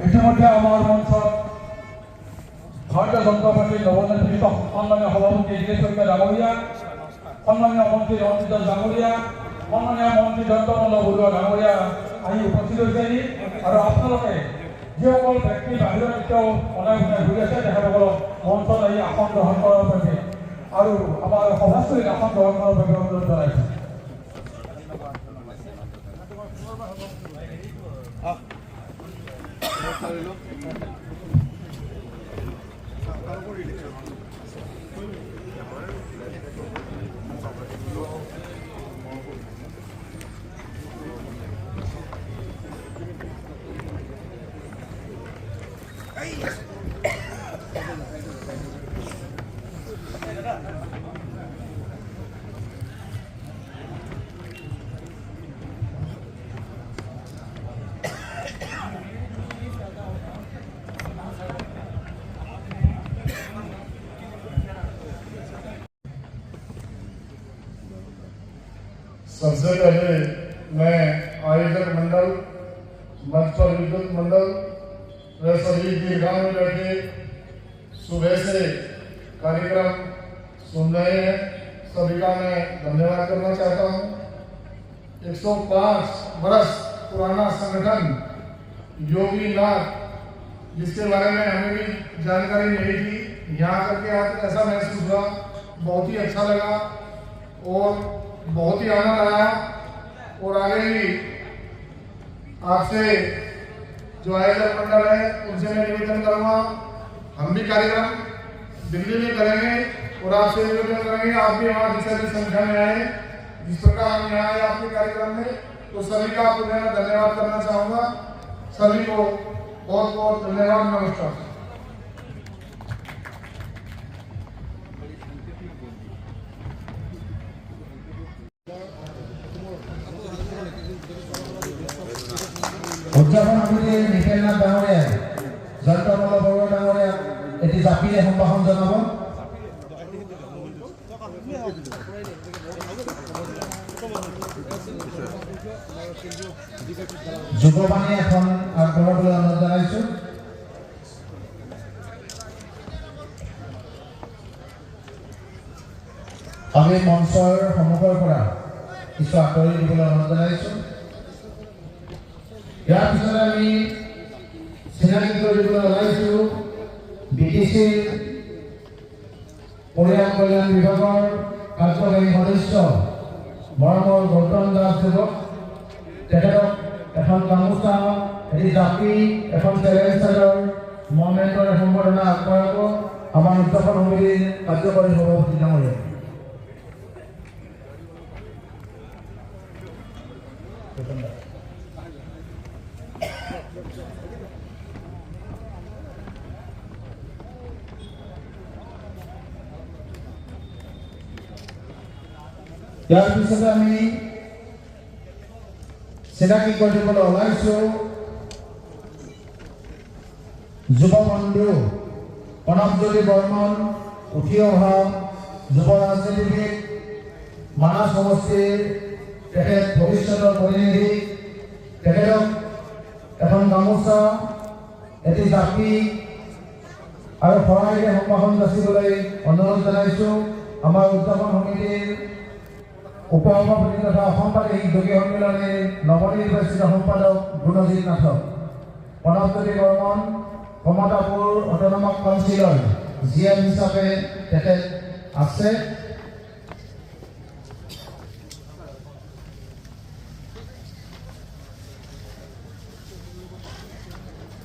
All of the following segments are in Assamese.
ইতিমধ্যে আমাৰ মঞ্চত ভাৰতীয় জনতা পাৰ্টীৰ নৱনিৰ্বাচিত সন্মানীয় সভাপতি দিনেশ শইকীয়া ডাঙৰীয়া, সন্মানীয় মন্ত্ৰী ৰঞ্জিত দাস ডাঙৰীয়া, সন্মানীয় মন্ত্ৰী দত্তমল্ল বৰুৱা ডাঙৰীয়া আহি উপস্থিত হৈছেহি। আৰু আপোনালোকে যিসকল ব্যক্তি বাহিৰত এতিয়াও অনাই বনাই ঘূৰি আছে তেখেতসকলক মঞ্চত আহি আসন গ্ৰহণ কৰাৰ বাবে আৰু আমাৰ সভাস্থলীত আসন গ্ৰহণ কৰাৰ বাবে অনুৰোধ জনাইছোঁ। सबसे पहले मैं आयोजक मंडल, मंच पर विद्युत मंडल व सभी दीर्घाओं में बैठे सुबह से कार्यक्रम सुन रहे हैं सभी का मैं धन्यवाद करना चाहता हूँ। 105 वर्ष पुराना संगठन योगीनाथ, जिसके बारे में हमें भी जानकारी नहीं थी, यहाँ करके आज ऐसा महसूस हुआ, बहुत ही अच्छा लगा और बहुत ही आनंद आया। और आगे भी आपसे जो आयोजक मंडल है उनसे मैं निवेदन करूँगा, हम भी कार्यक्रम दिल्ली में करेंगे और आपसे निवेदन करेंगे आप भी वहाँ जिस संख्या में आए, जिस प्रकार हम यहाँ आए आपके कार्यक्रम में, तो सभी का मैं धन्यवाद करना चाहूँगा। सभी को बहुत बहुत धन्यवाद। नमस्कार। উদযাপন সমিতিৰ নিখেলনাথ ডাঙৰীয়া, জয়ন্তমল্ল বৰুৱা ডাঙৰীয়া এটি জাপিৰে সম্ভাষণ জনাব। যুৱবাণী এখন আগবঢ়াবলৈ অনুৰোধ জনাইছোঁ। আমি মঞ্চৰ সন্মুখৰ পৰা কিছু আঁতৰি দিবলৈ অনুৰোধ জনাইছোঁ। ইয়াৰ পিছতে আমি চিনাকি কৰিবলৈ ওলাইছোঁ BTCৰ পৰিয়াল কল্যাণ বিভাগৰ কাৰ্যবাহী সদস্য মৰমৰ গৌতম দাস দেৱক। তেখেতক এখন গামোচা, এটি জাপি, এখন চেলেঞ্জাৰৰ মমেণ্টৰ সম্বৰ্ধনা আগবঢ়াব আমাৰ উদযাপন সমিতিৰ কাৰ্যকৰী সভাপতি ডাঙৰীয়া। ইয়াৰ পিছতে আমি চিনাকি কৰিবলৈ ওলাইছোঁ যুৱ বন্ধু প্ৰণৱজ্যোতি বৰ্মন, উঠি অহা যুৱ ৰাজনীতিবিদ, মানস সমষ্টিৰ তেখেত ভৱিষ্যতৰ প্ৰতিনিধি। তেখেতক এখন গামোচা, এটি জাপি আৰু শৰাইৰে সম্ভাষণ যাচিবলৈ অনুৰোধ জনাইছোঁ আমাৰ উদযাপন সমিতিৰ উপ-সভাপতি তথা অসম প্ৰাদেশিক যোগী সন্মিলনীৰ নৱনিৰ্বাচিত সম্পাদক গুণজিৎ নাথক। প্ৰণৱজ্যোতি বৰ্মন কমতাপুৰ অট'নমাছ কাউন্সিলৰ GM হিচাপে তেখেত আছে।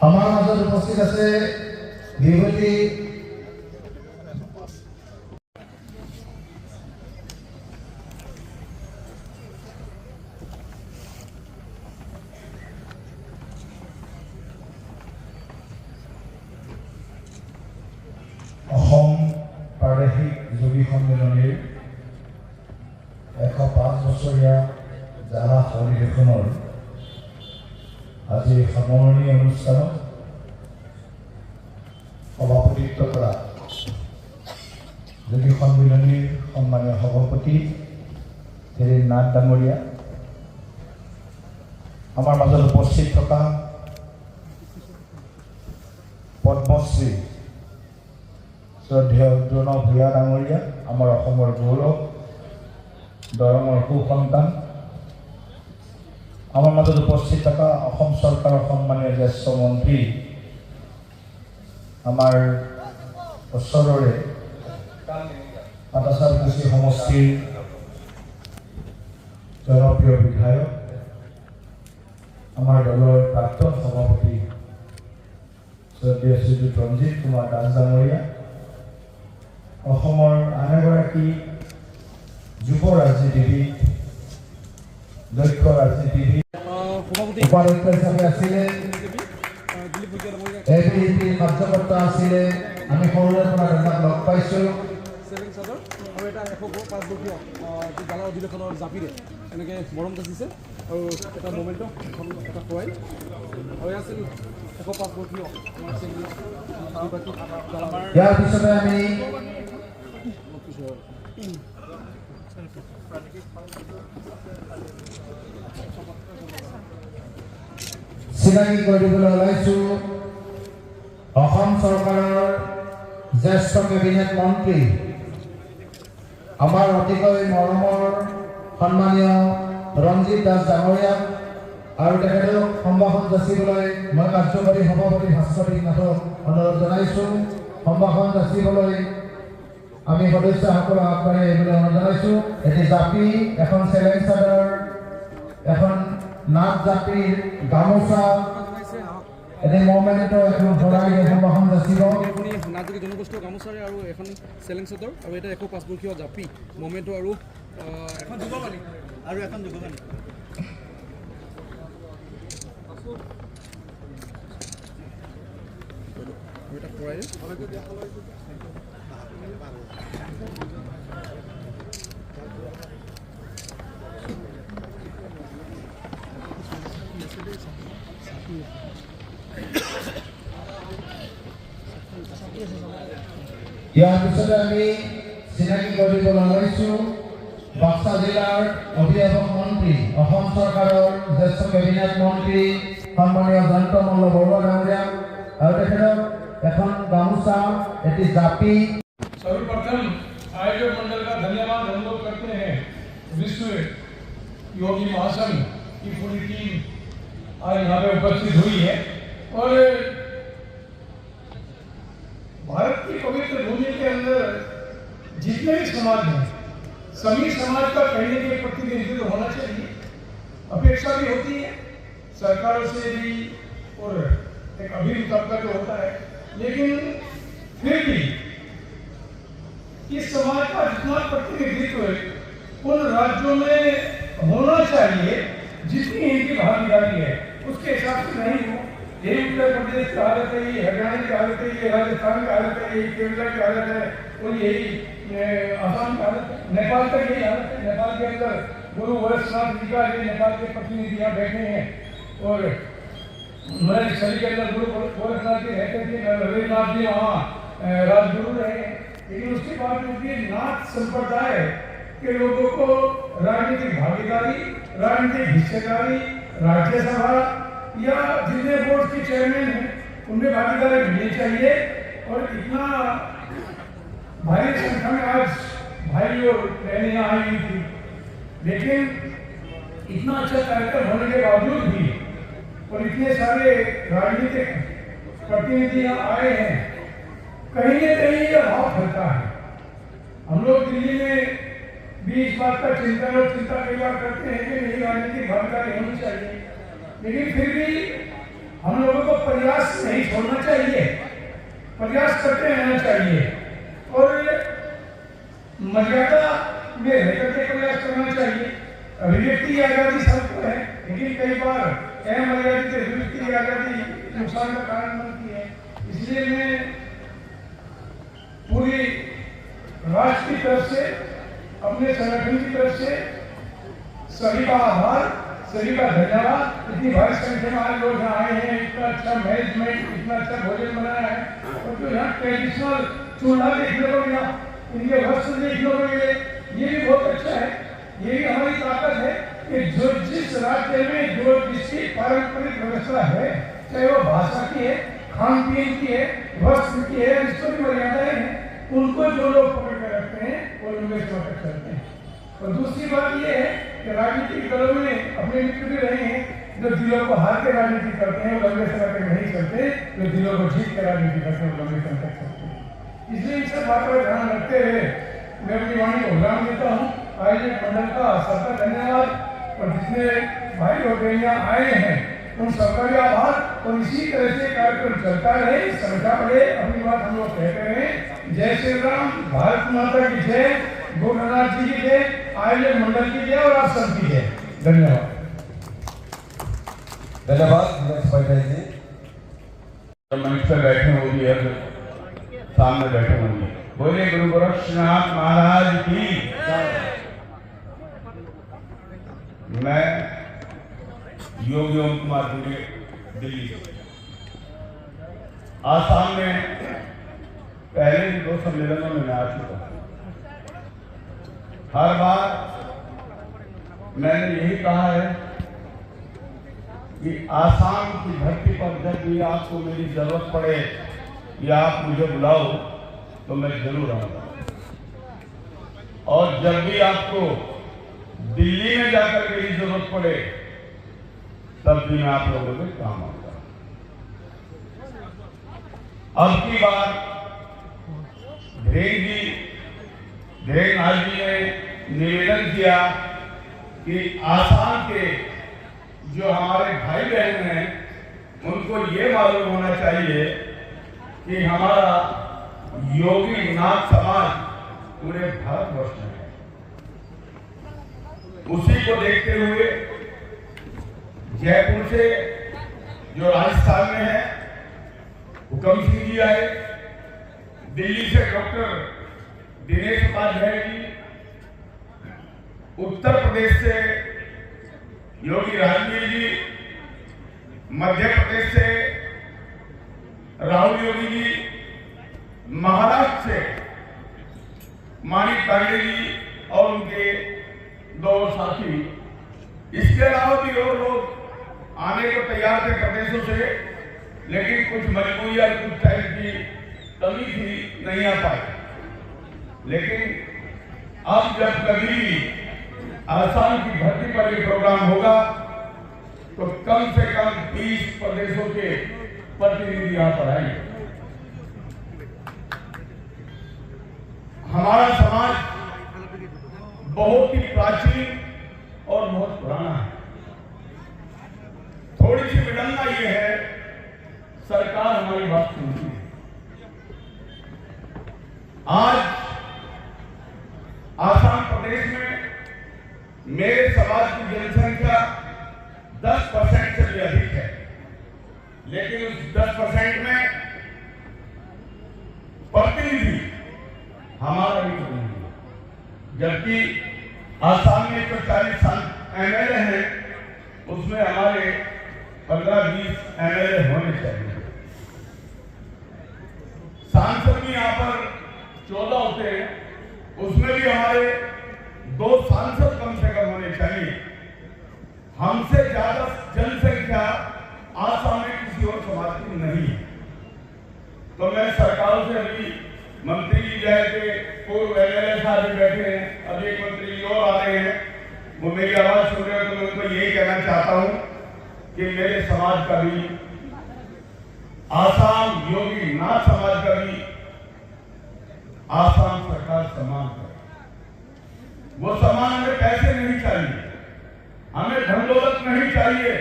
আমাৰ মাজত উপস্থিত আছে বিভূতি অসম প্ৰাদেশিক যোগী সন্মিলনীৰ 105 বছৰীয়া জ্বালা অধিৱেশনৰ আজি সামৰণি অনুষ্ঠানত সভাপতিত্ব কৰা যোগী সন্মিলনীৰ সন্মানীয় সভাপতি শ্ৰী নাথ ডাঙৰীয়া, আমাৰ মাজত উপস্থিত থকা সমষ্টি শ্ৰদ্ধেয় দ্ৰোণ ভূঞা ডাঙৰীয়া, আমাৰ অসমৰ গৌৰৱ, দৰঙৰ সুসন্তান, আমাৰ মাজত উপস্থিত থকা অসম চৰকাৰৰ সন্মানীয় জ্যেষ্ঠ মন্ত্ৰী, আমাৰ ওচৰৰে পাটাচাৰকুছি সমষ্টিৰ জনপ্ৰিয় বিধায়ক, আমাৰ দলৰ প্ৰাক্তন সভাপতি শ্ৰদ্ধেয় শ্ৰীযুত ৰঞ্জিত কুমাৰ দাস ডাঙৰীয়া, অসমৰ আন এগৰাকী যুৱ ৰাজনীতিবিদ, দক্ষ ৰাজনীতিবিদ, উপাধ্যক্ষ হিচাপে আছিলে, এবিভিপিৰ কাৰ্যকৰ্তা আছিলে। আমি সৰুৰে পৰা তেওঁক লগ পাইছোঁ। আৰু এটা 105 গালা অধিৱেশনৰ জাপিৰে এনেকৈ মৰম যাচিছে আৰু এটা মমেণ্টো এটা খুৱাই আৰু আছিল 105 ইয়াৰ পিছতে আমি চিনাকি কৰি দিবলৈ ওলাইছোঁ অসম চৰকাৰৰ জ্যেষ্ঠ কেবিনেট মন্ত্ৰী, আমাৰ অতিকৈ মৰমৰ সন্মানীয় ৰঞ্জিত দাস ডাঙৰীয়াক আৰু তেখেতক সম্ভাষণ যাচিবলৈ মই কাৰ্যকৰী সভাপতি ভাস্কৰী নাথক অনুৰোধ জনাইছোঁ। সম্ভাষণ যাচিবলৈ আমি সদস্যসকলক আগবাঢ়ি আহিবলৈ অনুৰোধ জনাইছোঁ। এটি জাপি, এখন চেলেং চাদৰ, এখন নাট জাপিৰ গামোচা, এনে মমেণ্টো এখন ভৰাই সম্ভাষণ যাচিব। নাটকি জনগোষ্ঠীয় গামোচাৰে আৰু এখন চেলেং চাদৰ আৰু এটা 105 জাপি মমেণ্টো আৰু এখন যুৱবাণী আৰু এখন যুৱবাণী। এটা খুৱাই ইয়াৰ পিছতে আমি চিনাকি কৰিবলৈ ওলাইছোঁ বাক্সা জিলাৰ অভিভাৱক মন্ত্ৰী, অসম চৰকাৰৰ জ্যেষ্ঠ কেবিনেট মন্ত্ৰী সন্মানীয় জয়ন্ত মল্ল বৰুৱা ডাঙৰীয়া আৰু তেখেতক এখন গামোচা, এটি জাপি। सर्वप्रथम आयोजक मंडल का धन्यवाद हम लोग करते हैं। विश्व योगी महासन की पूरी टीम आज यहाँ पे उपस्थित हुई है और भारत की पवित्र भूमि के अंदर जितने भी समाज हैं, सभी समाज का कहीं के प्रतिनिधित्व होना चाहिए। अपेक्षा भी होती है सरकारों से भी और एक अभिन्न तबका जो होता है, लेकिन फिर भी इस समाज का जितना प्रतिनिधित्व उन राज्यों में होना चाहिए जितनी इनकी भागीदारी है, उसके हिसाब से नहीं हो। यही उत्तर प्रदेश की हालत है, ये हरियाणा की हालत है, ये राजस्थान की हालत है, ये केरला की हालत है और यही असम की हालत है। नेपाल का यही हालत है। नेपाल के अंदर गुरु वैष्णव जी का ये नेपाल के प्रतिनिधि यहाँ बैठे हैं और हमारे शरीर के अंदर गुरु गोरखनाथ जी रहते थे, रविन्द्रनाथ जी वहाँ राजगुरु रहे। लेकिन उसके बावजूद भी नाथ संप्रदाय के लोगों को राजनीतिक भागीदारी, राजनीतिक हिस्सेदारी, राज्यसभा या जितने बोर्ड के चेयरमैन हैं उनमें भागीदारी मिलनी चाहिए। और इतना भारी संख्या में आज भाई और बहनें आई हुई थी, लेकिन इतना अच्छा कार्यक्रम होने के बावजूद भी और इतने सारे राजनीतिक प्रतिनिधि आए हैं, कहीं न कहीं ये भाव फैलता है। हम लोग दिल्ली में भी इस बात का चिंतन और चिंता कई बार करते हैं कि नहीं राजनीतिक भागीदारी होनी चाहिए, लेकिन फिर भी हम लोगों को प्रयास नहीं छोड़ना चाहिए, प्रयास करते रहना चाहिए और मर्यादा में रहकर के प्रयास करना चाहिए। अभिव्यक्ति की आजादी सबको है, लेकिन कई बार अमर्यादित अभिव्यक्ति की आजादी नुकसान का कारण बनती है। इसलिए मैं पूरी राष्ट्र की तरफ से, अपने संगठन की तरफ से सभी का आभार, सभी का धन्यवाद। इतनी भारी संख्या में आज लोग यहाँ आए हैं, इतना अच्छा मैनेजमेंट, इतना अच्छा भोजन बनाया है और जो यहाँ ट्रेडिशनल चूल्हा देखने को मिला, इनके वस्त्र देखने को मिले, ये भी बहुत अच्छा है। ये भी हमारी ताकत है कि जो जिस राज्य में जो जिसकी पारंपरिक व्यवस्था है, चाहे वो भाषा की है, खान पीन की है, वस्त्र की है, ईश्वरी मर्यादाएं हैं, उनको जो लोग पकड़ कर रखते हैं वो लंबे समय तक चलते हैं। और दूसरी बात ये है कि राजनीतिक दलों में अपने मित्र भी रहे हैं जो दिलों को हार के राजनीति करते हैं, वो लंबे समय तक नहीं चलते, जो दिलों को जीत के राजनीति करते हैं वो लंबे समय तक चलते हैं। इसलिए इन सब बातों का ध्यान रखते हुए मैं अपनी वाणी को विराम देता हूँ। आयोजक मंडल का सबका धन्यवाद और जितने भाई और बहनियां आए हैं उन सबका भी आभार। और इसी तरह से कार्यक्रम चलता रहे, संख्या बढ़े, अपनी बात हम लोग कहते रहे। जय श्री राम, भारत माता की जय, गोरखनाथ जी की जय, आयोजक मंडल की जय और आप सबकी जय। धन्यवाद। धन्यवाद जी। मंच पर बैठे होंगे या सामने बैठे होंगे, बोले गुरु गोरक्षनाथ महाराज की। मैं योगी ओम कुमार दुबे, दिल्ली से। आसाम में पहले भी 2 सम्मेलनों में मैं आ चुका हूं। हर बार मैंने यही कहा है कि आसाम की धरती पर जब भी आपको मेरी जरूरत पड़े या आप मुझे बुलाओ तो मैं जरूर आऊंगा। और जब भी आपको दिल्ली में जाकर मेरी जरूरत पड़े तब भी मैं आप लोगों के काम आऊंगा। अब की बार धीरेन्द्र जी ने निवेदन किया कि आसाम के जो हमारे भाई बहन हैं उनको ये मालूम होना चाहिए कि हमारा योगी नाथ समाज पूरे भारतवर्ष में है। उसी को देखते हुए जयपुर से जो राजस्थान में है हुकम सिंह जी आए, दिल्ली से डॉक्टर दिनेश उपाध्याय जी, उत्तर प्रदेश से योगी राजवीर जी, मध्य प्रदेश से राहुल योगी जी, महाराष्ट्र से माणिक पांडे जी और उनके 2 साथी। इसके अलावा भी और लोग आने को तैयार थे प्रदेशों से, लेकिन कुछ मजबूरी या कुछ टाइम की कमी थी, नहीं आ पाए। लेकिन अब जब कभी आसाम की धरती पर ये प्रोग्राम होगा तो कम से कम 20 प्रदेशों के प्रतिनिधि यहां पर आएंगे। हमारा समाज बहुत ही प्राचीन और बहुत पुराना है। थोड़ी सी विडंबना ये है, सरकार हमारी बात सुनती है। आज आसाम प्रदेश में मेरे समाज की जनसंख्या 10% से भी अधिक है, लेकिन उस 10% में प्रतिनिधि हमारा ही प्रतिनिधि, जबकि आसाम में 140 MLA हैं, उसमें हमारे 15-20 MLA होने चाहिए। सांसद भी यहाँ पर 14 होते हैं, उसमें भी हमारे 2 सांसद कम से कम होने चाहिए। हमसे ज्यादा जनसंख्या आसाम में किसी और समाज की नहीं है। तो मैं सरकारों से अभी मंत्री जी गए थे, पूर्व MLA साहब भी बैठे हैं, अब एक मंत्री जी और आ रहे हैं, वो मेरी आवाज सुन रहे हो, तो मैं उनको यही कहना चाहता हूं कि मेरे समाज का भी, आसाम योगी नाथ समाज का भी आसाम सरकार सम्मान करे। वो सम्मान हमें पैसे नहीं चाहिए, हमें धन दौलत नहीं चाहिए,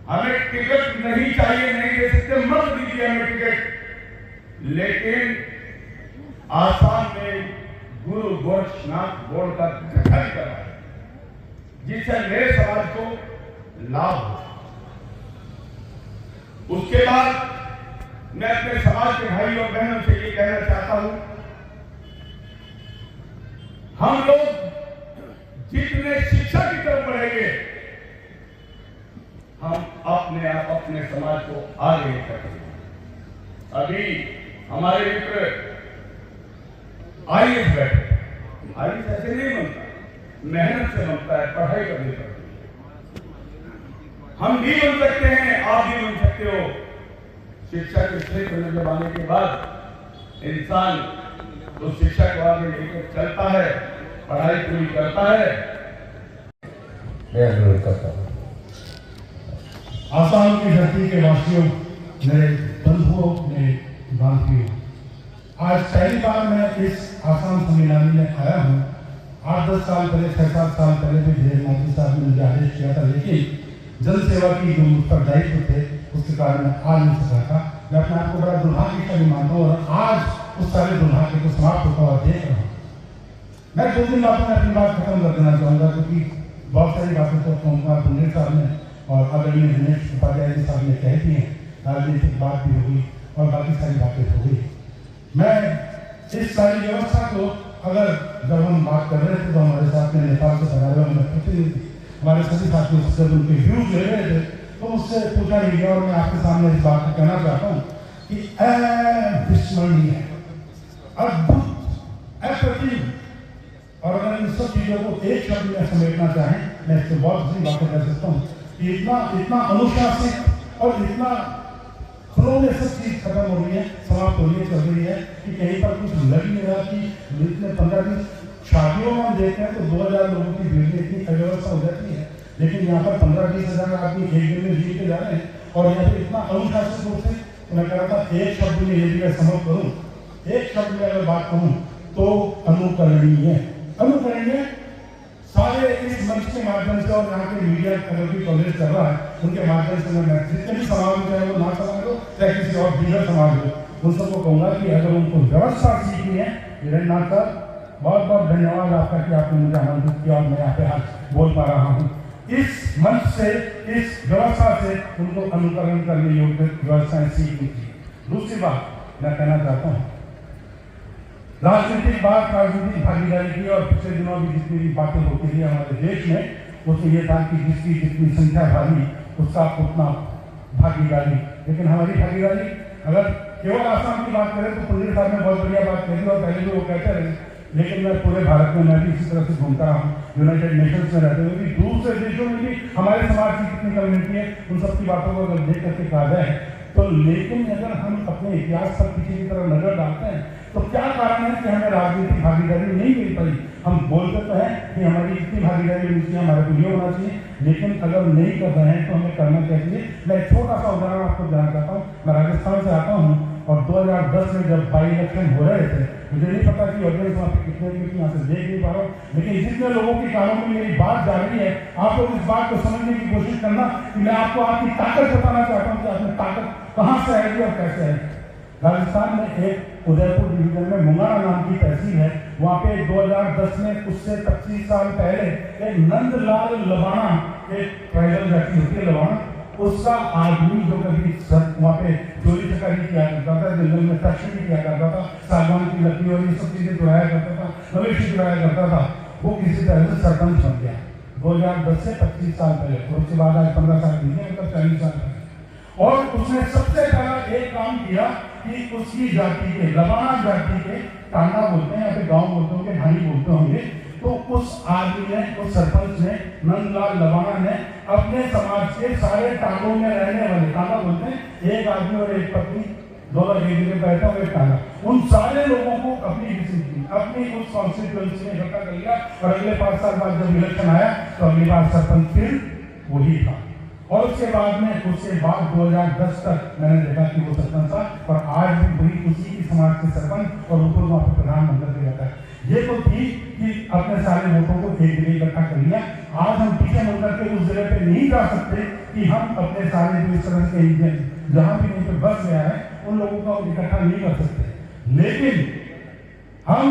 हमें टिकट नहीं चाहिए, नहीं दे सकते मत दीजिए हमें टिकट। लेकिन आसाम में गुरु गोरक्षनाथ बोर्ड का गठन करा है, जिससे मेरे समाज को लाभ हो। उसके बाद मैं अपने समाज के भाई और बहनों से ये कहना चाहता हूं, हम लोग जितने शिक्षा की तरफ बढ़ेंगे, हम अपने आप अपने समाज को आगे करेंगे। अभी हमारे मित्र IAS बैठे, IAS ऐसे नहीं बनता, मेहनत से बनता है, पढ़ाई करनी पड़ती है। हम भी बन सकते हैं, आप भी बन सकते हो, शिक्षा के क्षेत्र में जब आने के बाद इंसान उस शिक्षा को आगे लेकर चलता है, पढ़ाई पूरी करता है। मैं अनुरोध करता हूँ आसाम की धरती के वासियों, मेरे बंधुओं, मेरे भाइयों, आज पहली बार मैं इस आसाम सम्मेलन में आया हूँ। 8-10 साल पहले, 6-7 साल पहले भी धीरेन्द्र नाथ साहब ने मुझे आदेश किया था, लेकिन जन सेवा की जो उत्तरदायित्व थे उसके कारण मैं आ नहीं सका था। मैं अपने आप को बड़ा दुर्भाग्यशाली मानता हूँ और आज उस सारे दुर्भाग्य को समाप्त होता हुआ देख रहा हूँ। मैं 2-3 बातों में अपनी बात खत्म कर देना चाहूँगा, क्योंकि बहुत सारी बातें तो कुमार पुंडे साहब ने और आदरणीय दिनेश उपाध्याय जी साहब ने कह दी हैं। राजनीतिक बात भी हो गई और बाकी सारी बातें हो गई। मैं इस सारी व्यवस्था को, अगर जब हम बात कर रहे थे तो हमारे साथ में नेपाल से पधारे हुए प्रतिनिधि, हमारे सभी साथियों से जब उनके व्यूज ले रहे थे तो मुझसे पूछा नहीं गया, और मैं आपके सामने इस बात को कहना चाहता हूँ कि अविस्मरणीय है, अद्भुत, अप्रतिम। और अगर इन सब चीजों को एक शब्द में समेटना चाहें, मैं इससे बहुत सी बातें कर सकता हूँ कि इतना अनुशासित और इतना फ्लो में सब चीज खत्म हो रही है, समाप्त हो रही है, चल रही है कि कहीं पर कुछ लग नहीं रहा कि इतने 15-20 शादियों में हम देखते हैं तो 2000 लोगों की भीड़ में इतनी अव्यवस्था हो जाती है, लेकिन यहाँ पर 15-20 हजार आदमी एक दिन में जीत के जा रहे हैं और यहाँ पर इतना अनुशासित रूप से। तो मैं कह रहा था एक शब्द में यदि मैं समझ करूँ, एक शब्द में अगर बात कहूँ तो अनुकरणीय। अनुकरणीय सारे इस मंच के माध्यम से और यहाँ के मीडिया अगर भी कवरेज कर रहा है उनके माध्यम से मैं जितने भी समाज हो, चाहे वो ना समाज हो चाहे किसी और दीगर समाज हो, उन सबको कहूँगा कि अगर उनको व्यवस्था सीखनी है, वीरेंद्र नाथ सर बहुत बहुत धन्यवाद आपका कि आपने मुझे आमंत्रित किया और मैं यहाँ पे आज बोल पा रहा हूँ। इस मंच से, इस व्यवस्था से उनको अनुकरण करने योग्य व्यवस्थाएं सीखनी चाहिए। दूसरी बात मैं कहना चाहता हूँ, राजनीतिक बात, राजनीतिक भागीदारी की, और पिछले दिनों भी जितनी भी बातें होती थी हमारे देश में, उसमें यह था कि जिसकी जितनी संख्या भारी उसका उतना भागीदारी। लेकिन हमारी भागीदारी, अगर केवल आसाम की बात करें तो पुंडे साहब ने बहुत बढ़िया बात कही और पहले भी वो कहते रहे, लेकिन मैं पूरे भारत में, मैं भी इसी तरह से घूमता रहा हूँ, यूनाइटेड नेशंस में रहते हुए भी, दूसरे देशों में भी हमारे समाज की कितनी कम्युनिटी है, उन सबकी बातों को अगर देख करके कहा जाए तो। लेकिन अगर हम अपने इतिहास पर किसी की तरह नजर डालते हैं तो क्या कारण है कि हमें राजनीतिक भागीदारी नहीं मिल पाई। हम बोलते तो हैं कि हमारी इतनी भागीदारी होनी चाहिए, हमारे को ये होना चाहिए, लेकिन अगर नहीं कर रहे हैं तो हमें करना चाहिए। मैं एक छोटा सा उदाहरण आपको जानना चाहता हूँ। मैं राजस्थान से आता हूँ और 2010 में जब बाई इलेक्शन हो रहे थे, मुझे नहीं पता कि ऑडियंस वहाँ पे कितने लोग यहाँ से देख नहीं पा रहा हूँ, लेकिन जितने लोगों की कानों में मेरी बात जा रही है, आप लोग इस बात को समझने की कोशिश करना कि मैं आपको आपकी ताकत बताना चाहता हूँ कि आपकी ताकत कहाँ से आएगी और कैसे आएगी। राजस्थान में एक उदयपुर डिवीजन में मुंगाना नाम की तहसील है, वहाँ पे 2010 में उससे 25 साल पहले एक नंदलाल लवाना, एक ट्राइबल जाति होती है लवाना, उसका आदमी जो कभी वहाँ पे चोरी चकारी किया करता था, जंगल में तस्करी भी किया करता था, सागवान की लकड़ी और ये सब चीजें चुराया करता था, मवेशी चुराया करता था, वो किसी तरह से सरपंच बन गया 2010 से 25 साल पहले। और उसके बाद आज 15 साल बीते, मतलब 40 साल पहले। और उसने सबसे पहला एक काम किया कि उसकी जाति के, लवाना जाति के, टांगा बोलते हैं, यहाँ पे गाँव बोलते होंगे, भाई बोलते होंगे, तो उस आदमी ने, उस सरपंच ने, नंदलाल लवाना ने अपने समाज के सारे टांगों में रहने वाले, टांगा बोलते हैं, एक आदमी और एक पत्नी, दोनों एक जगह बैठा हुआ एक टांगा, उन सारे लोगों को अपनी विजिट, अपनी उस कॉन्स्टिट्यूएंसी में इकट्ठा कर लिया। और अगले 5 साल बाद जब इलेक्शन आया तो अगली बार सरपंच फिर वही था। और उसके बाद में, उसके बाद 2010 तक मैंने देखा कि वो सरपंच था, और आज भी वही उसी की समाज के सरपंच और ऊपर वहाँ पर प्रधानमंत्री रहता है। ये तो थी कि अपने सारे वोटों को एक जगह इकट्ठा कर लिया। आज हम पीछे मुड़कर के उस जगह पे नहीं जा सकते कि हम अपने सारे जो इस तरह के इंडियन जहाँ भी नहीं पे बस गया है उन लोगों को इकट्ठा नहीं कर सकते। लेकिन हम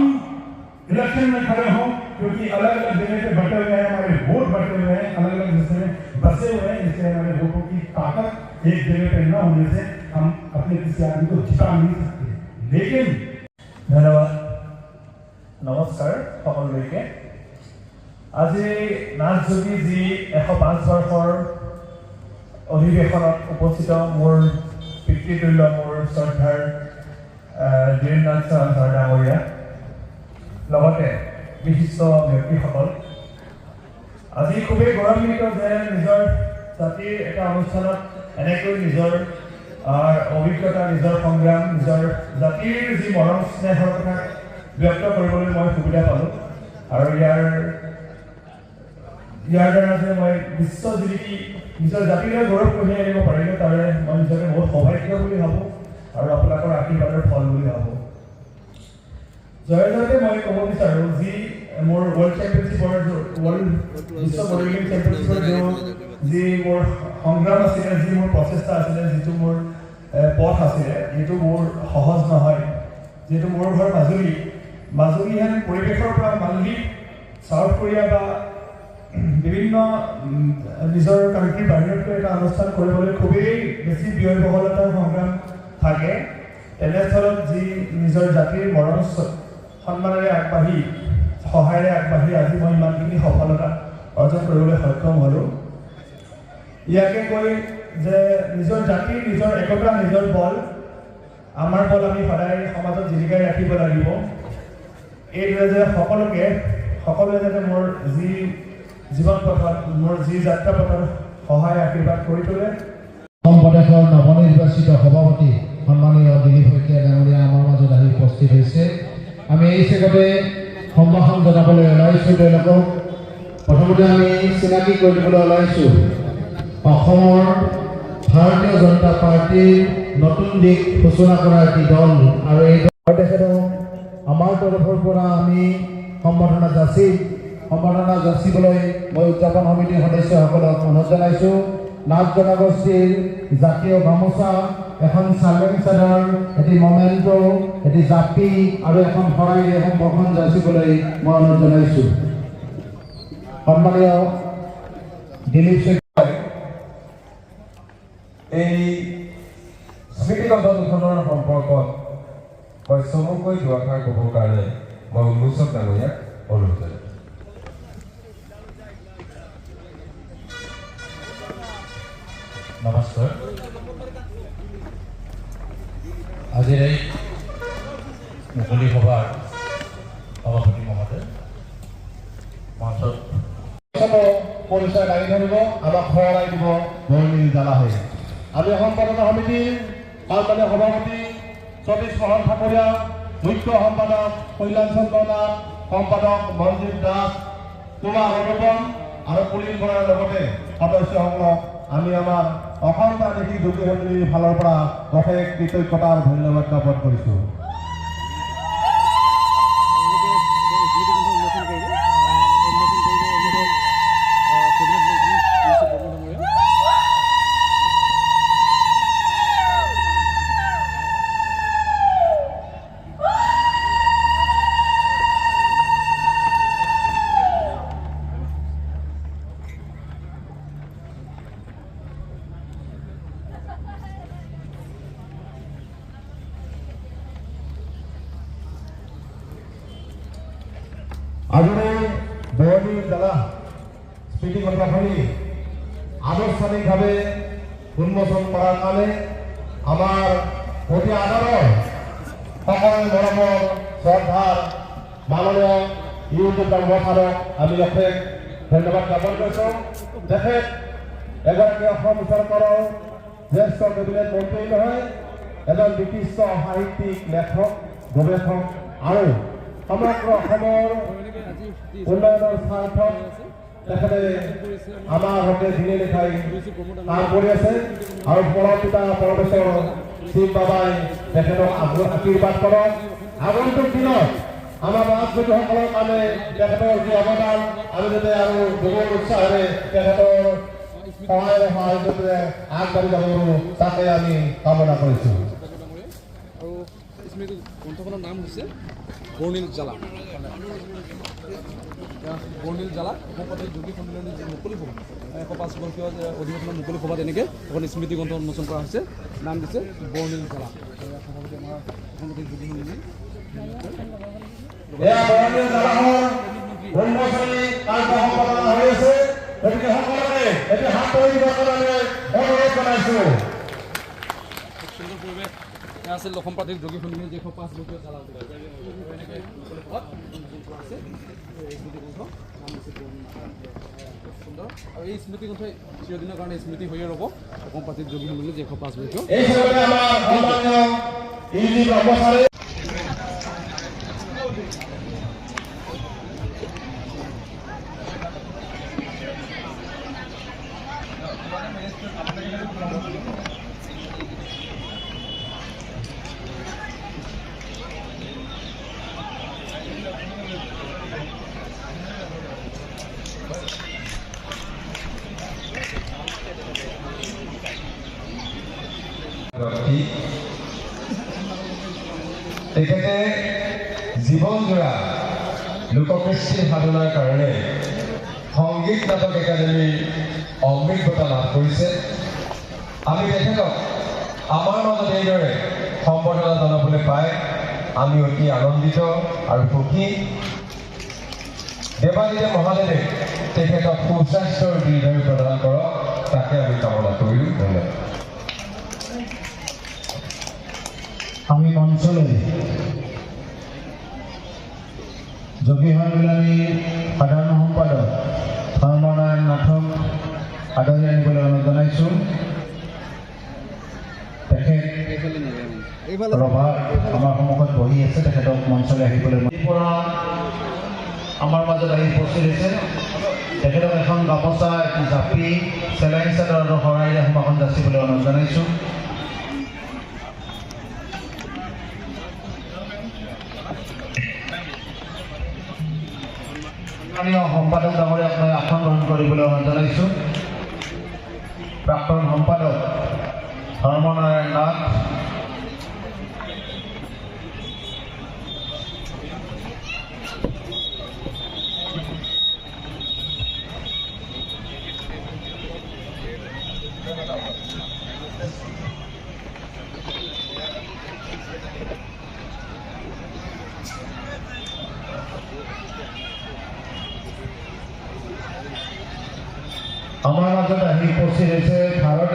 इलेक्शन में खड़े हों, क्योंकि अलग अलग जगह पे बटे हुए हैं, हमारे वोट बटे हुए हैं, अलग अलग हिस्से में बसे हुए हैं, इसलिए हमारे वोटों की ताकत एक जगह पे न होने से हम अपने किसी आदमी को जिता नहीं सकते। लेकिन धन्यवाद, नमस्कार সকলোকে। আজি নাথযোগী যি 105 বৰ্ষৰ অধিৱেশনত উপস্থিত মোৰ পিতৃতুল্য, মোৰ শ্ৰদ্ধাৰ ধীৰেন্দ্ৰ নাথ ছাৰ ডাঙৰীয়া, লগতে বিশিষ্ট ব্যক্তিসকল, আজি খুবেই গৌৰৱান্বিত যে নিজৰ জাতিৰ এটা অনুষ্ঠানত এনেকৈ নিজৰ অভিজ্ঞতা নিজৰ সংগ্ৰাম নিজৰ জাতিৰ যি মৰম স্নেহৰ কথা ব্যক্ত কৰিবলৈ মই সুবিধা পালোঁ আৰু ইয়াৰ দ্বাৰা যে মই বিশ্বজুৰি নিজৰ জাতিলৈ গৌৰৱ কঢ়িয়াই আনিব পাৰিলোঁ তাৰে মই নিজকে বহুত সৌভাগ্য বুলি ভাবোঁ আৰু আপোনালোকৰ আশীৰ্বাদৰ ফল বুলি ভাবোঁ। জয়তে মই ক'ব বিচাৰোঁ যি মোৰ ৱৰ্ল্ড চেম্পিয়নশ্বিপৰ বিশ্ব বডিবিল্ডিং চেম্পিয়নশ্বিপৰ যি মোৰ সংগ্ৰাম আছিলে যি মোৰ প্ৰচেষ্টা আছিলে যিটো মোৰ পথ আছিলে এইটো মোৰ সহজ নহয়। যিহেতু মোৰ ঘৰ মাজুলী হেন পৰিৱেশৰ পৰা মালদ্বীপ চাউথ কোৰিয়া বা বিভিন্ন নিজৰ কাণ্ট্ৰিৰ বাহিৰতকৈ এটা অনুষ্ঠান কৰিবলৈ খুবেই বেছি ব্যয়বহুলতাৰ সংগ্ৰাম থাকে। তেনেস্থলত যি নিজৰ জাতিৰ মৰম সন্মানেৰে আগবাঢ়ি সহায়েৰে আগবাঢ়ি আজি মই ইমানখিনি সফলতা অৰ্জন কৰিবলৈ সক্ষম হ'লোঁ। ইয়াকে কৈ যে নিজৰ জাতি নিজৰ একতা নিজৰ বল আমাৰ বল আমি সদায় সমাজত জিলিকাই ৰাখিব লাগিব। এইদৰে যে সকলোৱে যাতে মোৰ যি জীৱন পথত মোৰ যি যাত্ৰা পথত সহায় আশীৰ্বাদ কৰি তোলে। অসম প্ৰদেশৰ নৱনিৰ্বাচিত সভাপতি সন্মানীয় দিলীপ শইকীয়া ডাঙৰীয়া আমাৰ মাজত আহি উপস্থিত হৈছে। আমি এই চেগতে সম্ভাষণ জনাবলৈ ওলাইছোঁ তেওঁলোকক। প্ৰথমতে আমি চিনাকি কৰি দিবলৈ ওলাইছোঁ অসমৰ ভাৰতীয় জনতা পাৰ্টীৰ নতুন দিশ সূচনা কৰা এটি দল আৰু এই তেখেতক আমাৰ তৰফৰ পৰা আমি সম্বৰ্ধনা যাচিবলৈ মই উদযাপন সমিতিৰ সদস্যসকলক অনুৰোধ জনাইছোঁ। নাথ জনগোষ্ঠীৰ জাতীয় গামোচা, এখন চালেং চাদৰ, এটি মমেণ্টো, এটি জাপি আৰু এখন শৰাইৰে সম্ভাষণ যাচিবলৈ মই অনুৰোধ জনাইছোঁ। সন্মানীয় দিলীপ শইকীয়া এই স্মৃতিগ্ৰন্থ দুখনৰ সম্পৰ্কত মই চমুকৈ দুআষাৰ ক'বৰ কাৰণে মই উন্মোচক ডাঙৰীয়াক অনুৰোধ জনাইছোঁ। নমস্কাৰ। আজিৰ এই মুকলি সভাৰ সভাপতি মহোদয় মঞ্চত পৰিচয় দাঙি ধৰিব, আমাক সোঁৱৰাই দিব বৰ্ণিল জালাহে। আমি সম্পাদক সমিতিৰ সন্মানীয় সভাপতি সতীশ মোহন ঠাকুৰীয়া, মুখ্য সম্পাদক কল্যাণ চন্দ্ৰ নাথ, সম্পাদক মনজিৎ দাস, কুমাৰ অনুপম আৰু পুলিন বৰাৰ লগতে সদস্যসকলক আমি আমাৰ অসম প্ৰাদেশিক জ্যোতি সমিতিৰ ফালৰ পৰা অশেষ কৃতজ্ঞতা আৰু ধন্যবাদ জ্ঞাপন কৰিছোঁ। আজিৰ বৰ্ণিল জালা স্মৃতিগ্ৰন্থখনি আনুষ্ঠানিকভাৱে উন্মোচন কৰাৰ কাৰণে আমাৰ অতি আদৰৰ সকলো মৰমৰ শ্ৰদ্ধাৰ মাননীয় ইউটিউব ডাঙৰীয়াক আমি অশেষ ধন্যবাদ জ্ঞাপন কৰিছোঁ। তেখেত এগৰাকী অসম চৰকাৰৰ জ্যেষ্ঠ কেবিনেট মন্ত্ৰী নহয়, এজন বিশিষ্ট সাহিত্যিক, লেখক, গৱেষক আৰু সমগ্ৰ অসমৰ উন্নয়নৰ স্বাৰ্থত তেখেতে আমাৰ হকে দিনে নিশাই কাম কৰি আছে আৰু পৰম পিতা পৰমেশ্বৰ শিৱ বাবাই তেখেতক আশীৰ্বাদ কৰক। আগন্তুক দিনত আমাৰ ৰাজনীতিসকলৰ কাৰণে তেখেতৰ যি অৱদান আমি যাতে আৰু দুগুণ উৎসাহেৰে তেখেতৰ সহায় সহযোগিতাৰে আগবাঢ়ি যাব পাৰোঁ তাকে আমি কামনা কৰিছোঁ। আৰু স্মৃতি গ্ৰন্থখনৰ নাম হৈছে বৰ্ণিল জালা। বৰ্ণিল জালা অসম প্ৰাদেশিক জ্যোতি সন্মিলনী যি মুকলি সভা 105 বৰ্ষীয় অধিৱেশনৰ মুকলি সভা তেনেকৈ এখন স্মৃতি গ্ৰন্থ উন্মোচন কৰা হৈছে, নাম দিছে বৰ্ণিল জালা। সভাপতি আমাৰ অসম প্ৰাদেশিক জ্যোতি সন্মিলনী উন্মোচনী কাৰ্য সম্পাদন হৈ আছে, গতিকে সকলোকে এটি হাত ধৰি দিবৰ কাৰণে অনুৰোধ জনাইছোঁ। সুন্দৰ পৰিৱেশ এয়া আছিল অসম প্ৰান্তিক যোগী সন্মিলনী যি 105 বছৰীয়া জ্বালা এনেকৈ মুকলি সভাত আছে এই স্মৃতি গ্ৰন্থ নাম দিছে সুন্দৰ আৰু এই স্মৃতি গ্ৰন্থই চিৰদিনৰ কাৰণে স্মৃতি হৈয়ে ৰ'ব অসম প্ৰান্তিক যোগী সন্মিলনী যি 105 বছৰীয়া এই সময়তে আমাৰ সন্মানীয় ইউজি ব্ৰহ্মচাৰী তেখেতে জীৱনজোৰা লোককৃষ্টিৰ সাধনাৰ কাৰণে সংগীত নাটক একাডেমীৰ অমৃত বঁটা লাভ কৰিছে। আমি তেখেতক আমাৰ মাজত এইদৰে সম্বৰ্ধনা জনাবলৈ পাই আমি অতি আনন্দিত আৰু সুখী। দেৱাদিদেৱ মহাদেৱে তেখেতক সুস্বাস্থ্যৰ দীৰ্ঘায়ু প্ৰদান কৰক, তাকে আমি কামনা কৰিলোঁ। ধন্যবাদ। আমি মঞ্চলৈ যোগী সন্মিলনী সাধাৰণ সম্পাদক ধৰ্মনাৰায়ণ নাথক আদৰি আনিবলৈ অনুৰোধ জনাইছোঁ। তেখেত ৰভাত আমাৰ সন্মুখত বহি আছে, তেখেতক মঞ্চলৈ আহিবলৈ পৰা আমাৰ মাজত আহি উপস্থিত হৈছে। তেখেতক এখন গামোচা, এখন জাপি, চেলেং চাদৰ আৰু শৰাইৰে সমাগম যাচিবলৈ অনুৰোধ জনাইছোঁ। সম্পাদক ডাঙৰীয়াক মই আসন গ্ৰহণ কৰিবলৈ অনুৰোধ জনাইছোঁ। প্ৰাক্তন সম্পাদক ধৰ্মনাৰায়ণ নাথ, আমাৰ মাজত আহি উপস্থিত হৈছে ভাৰত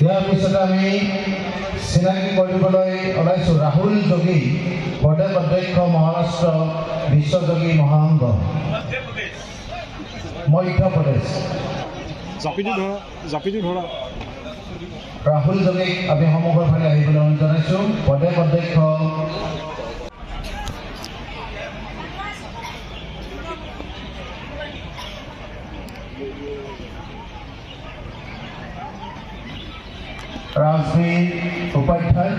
ইয়াৰ পিছতে আমি চিনাকি কৰিবলৈ ওলাইছোঁ ৰাহুল যোগী, প্ৰদেশ অধ্যক্ষ মহাৰাষ্ট্ৰ বিশ্বযোগী মহাসংঘ মধ্যপ্ৰদেশ। ৰাহুল যোগীক আমি সন্মুখৰ ফালে আহিবলৈ অনুৰোধ জনাইছোঁ। প্ৰদেশ অধ্যক্ষ राजवीर उपाध्याय,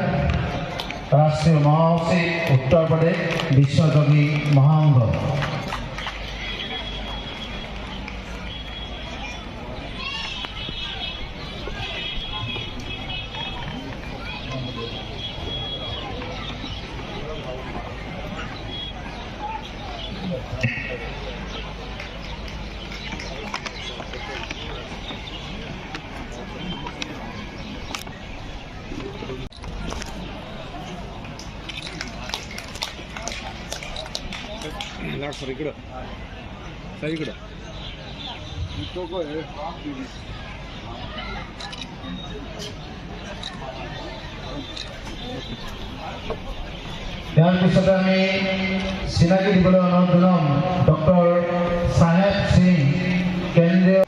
राष्ट्रीय महासचिव उत्तर प्रदेश विश्वयोगी महासंघ। ইয়াৰ পিছতে আমি চিনাকি দিবলৈ অনুৰোধ জনাম ডক্টৰ চাহেব সিং, কেন্দ্ৰীয়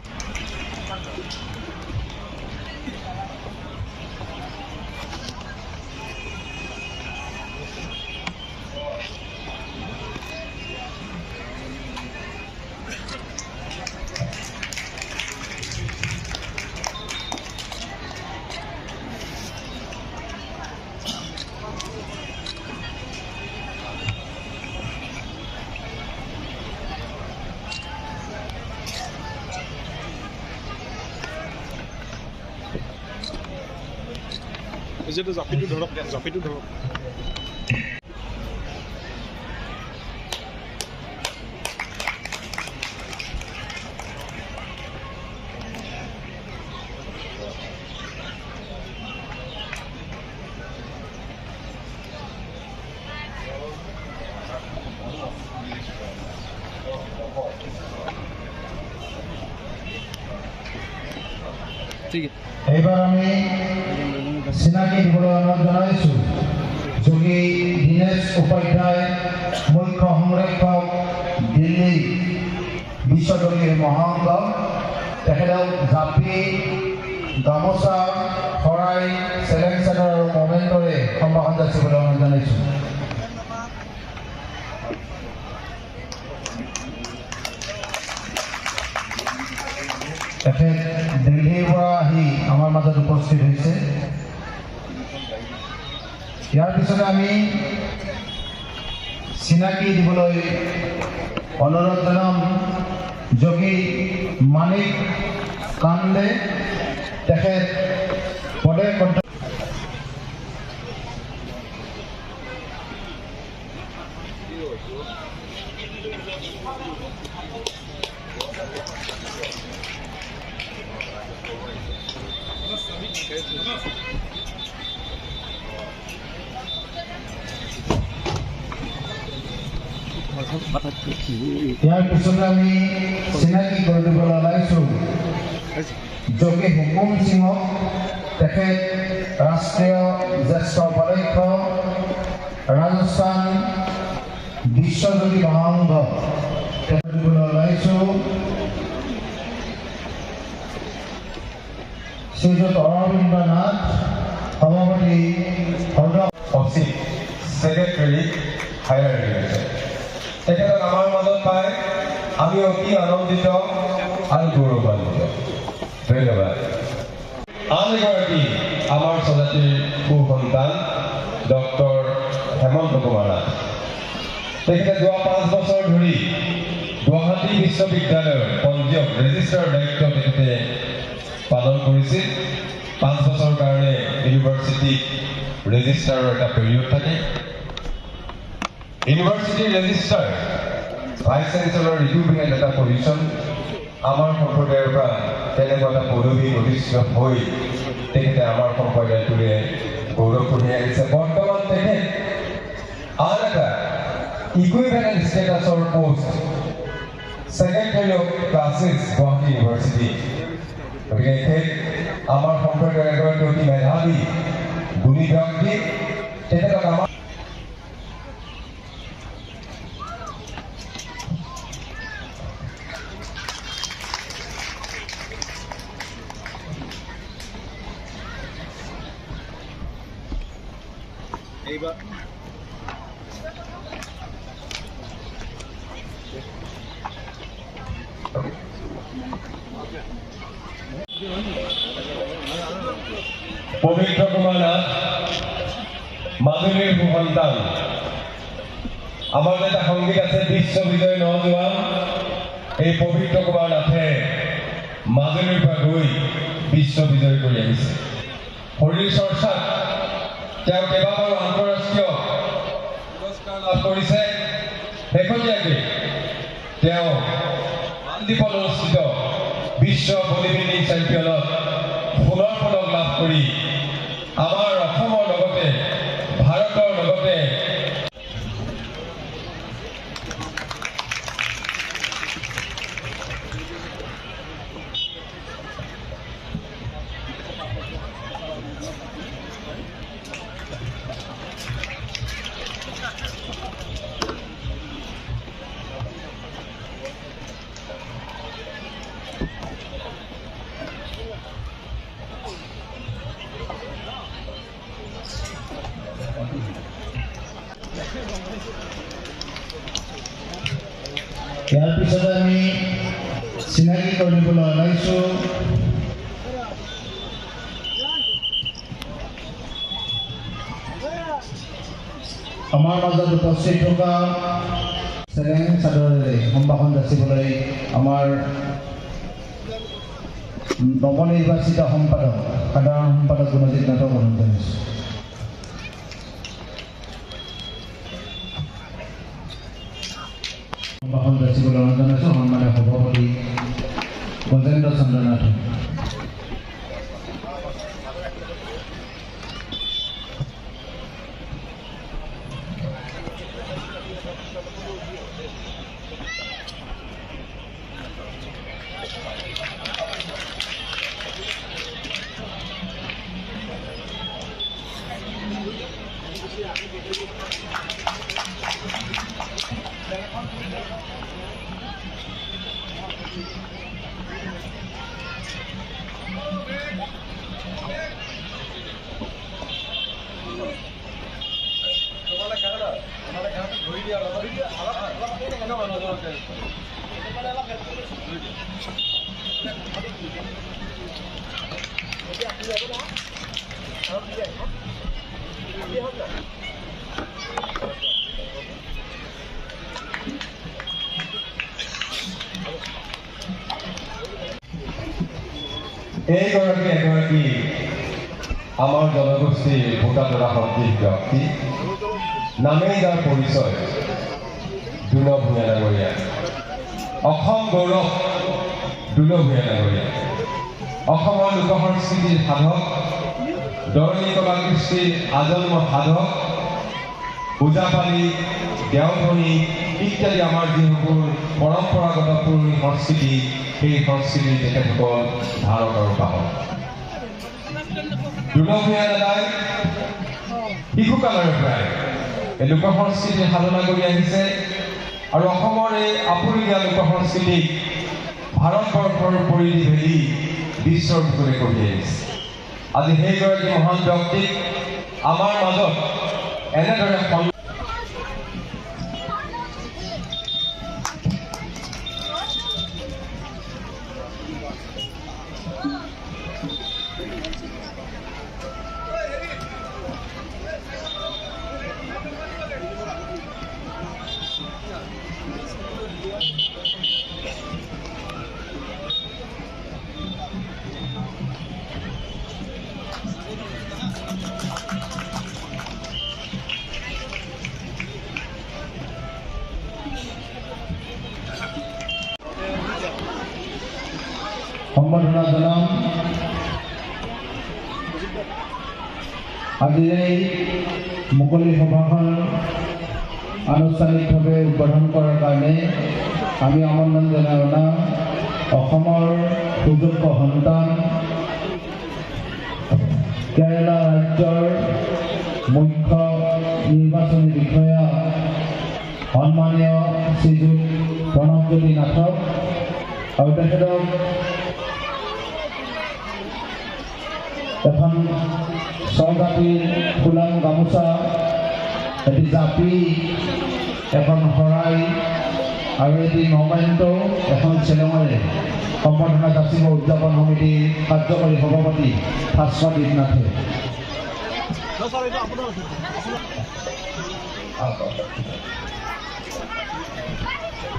জাপিটো ধৰক জাপিটো ধৰক এইবাৰ আমি চিনাকি দিবলৈ অনুৰোধ জনাইছোঁ যোগী দীনেশ উপাধ্যায় মুখ্য সংৰক্ষক দিল্লী বিশ্বজোগীৰ মহাংগ তেখেতক জাপি গামোচা শৰাই চেলেং চাদৰ আৰু মমেণ্টৰে সম্ভাষণ যাচিবলৈ অনুৰোধ জনাইছোঁ। তেখেত দিল্লীৰ পৰা আহি আমাৰ মাজত উপস্থিত হৈছে। ইয়াৰ পিছতে আমি চিনাকি দিবলৈ অনুৰোধ জনাম যোগী মানিক কান্দে তেখেত পদে ইয়াৰ পিছতে আমি চিনাকি কৰি দিবলৈ ওলাইছোঁ যোগী হুকুম সিঙক তেখেত ৰাষ্ট্ৰীয় জ্যেষ্ঠ উপাধ্যক্ষ ৰাজস্থান বিশ্বজোগী মহাসংঘ দিবলৈ ওলাইছোঁ শ্ৰীযুত অৰবিন্দ নাথ সভাপতি অচিত ছেক্ৰেটাৰী হায়াৰ ডিভিজন তেখেতক আমাৰ মাজত পাই আমি অতি আনন্দিত আৰু গৌৰৱান্বিত। ধন্যবাদ। আন এগৰাকী আমাৰ স্বজাতিৰ সুসন্তান ডক্টৰ হেমন্ত কুমাৰ নাথ তেখেতে যোৱা 5 বছৰ ধৰি গুৱাহাটী বিশ্ববিদ্যালয়ৰ পঞ্জীয়ক ৰেজিষ্ট্ৰাৰ দায়িত্ব তেখেতে পালন কৰিছিল। 5 বছৰ কাৰণে ইউনিভাৰ্চিটি ৰেজিষ্ট্ৰাৰৰ এটা পিৰিয়ড থাকে। ইউনিভাৰ্চিটি ৰেজিষ্ট্ৰাৰ ভাইচ চেঞ্চেলৰ ৰিভিউভিং এটা পজিশ্যন আমাৰ সম্প্ৰদায়ৰ পৰা তেনেকুৱা এটা পদবী প্ৰতিষ্ঠিত হৈ তেখেতে আমাৰ সম্প্ৰদায়টোৰে গৌৰৱ কঢ়িয়াই আহিছে। বৰ্তমান তেখেত আন এটা ইকুইভেলেণ্ট ষ্টেটাছৰ post secretary of classes Guwahati university. গতিকে তেখেত আমাৰ সম্প্ৰদায়ৰ এগৰাকী অতি মেধাৱী গুণী ব্যক্তি। তেখেতক আমাৰ এইবাৰ পবিত্ৰ কুমাৰ নাথ মাজুলীৰ সুসন্তান। আমাৰ এটা সংগীত আছে বিশ্ব বিজয় নজোৱান। এই পবিত্ৰ কুমাৰ নাথে মাজুলীৰ পৰা গৈ বিশ্ব বিজয় কৰি আহিছে। শৰীৰ চৰ্চাত তেওঁ কেইবাবাৰো আন্তঃৰাষ্ট্ৰীয় পুৰস্কাৰ লাভ কৰিছে। শেহতীয়াকৈ তেওঁ মালদ্বীপত অনুষ্ঠিত বিশ্ব বডি বিল্ডিং চেম্পিয়নত সোণৰ পদক লাভ কৰি আমাৰ অসমৰ লগতে ভাৰতৰ লগতে ইয়াৰ পিছতে আমি চিনাকি কৰিবলৈ ওলাইছোঁ আমাৰ মাজত উপস্থিত থকা চেলেং চাদৰেৰে সম্ভাষণ যাচিবলৈ আমাৰ নৱনিৰ্বাচিত সম্পাদক সাধাৰণ সম্পাদক গুণজিৎ নাথক অনুৰোধ জনাইছোঁ। ভাষণ যাচিবলৈ অনুৰোধ জনাইছোঁ সন্মানীয় সভাপতি গজেন্দ্ৰ চন্দ্ৰ নাথ। এইগৰাকী এগৰাকী আমাৰ জনগোষ্ঠীৰ ভোটাতৰা সদৃশ ব্যক্তি, নামেই যাৰ পৰিচয় দুল ভূঞা ডাঙৰীয়া। অসম গৌৰৱ দুল ভূঞা ডাঙৰীয়া। অসমৰ লোক সংস্কৃতিৰ সাধক, দৰণি কলা কৃষ্টিৰ আজন্ম সাধক, ওজাপালি, দেওধনী ইত্যাদি আমাৰ যিসকল পৰম্পৰাগত পুৰণি সংস্কৃতি, সেই সংস্কৃতিৰ তেখেতসকল ধাৰক আৰু বাহক। দুল ভূঞা দাদাই শিশুকালৰ পৰাই এই লোক সংস্কৃতিৰ সাধনা কৰি আহিছে আৰু অসমৰ এই আপুৰুগীয়া লোক সংস্কৃতিক ভাৰতবৰ্ষৰ পৰিধি ভেদি বিশ্বৰ বুকুৰে কঢ়িয়াই আহিছে। আজি সেইগৰাকী মহান ব্যক্তিক আমাৰ মাজত এনেদৰে সম্বৰ্ধনা জনাম। আজিৰ এই মুকলি সভাখন আনুষ্ঠানিকভাৱে উদ্বোধন কৰাৰ কাৰণে আমি আমন্ত্ৰণ জনাম অসমৰ সুযোগ্য সন্তান, কেৰালা ৰাজ্যৰ মুখ্য নিৰ্বাচনী বিষয়া সন্মানীয় শ্ৰীযুত প্ৰণৱজ্যোতি নাথক আৰু তেখেতক এখন স্বজাতিৰ ফুলাম গামোচা, এটি জাপি, এখন শৰাই আৰু এটি নবায়ন্ত এখন চেলেঙৰে সম্বৰ্ধনা যাচিব উদযাপন সমিতিৰ কাৰ্যকৰী সভাপতি ভাস্বৰদীপ নাথে।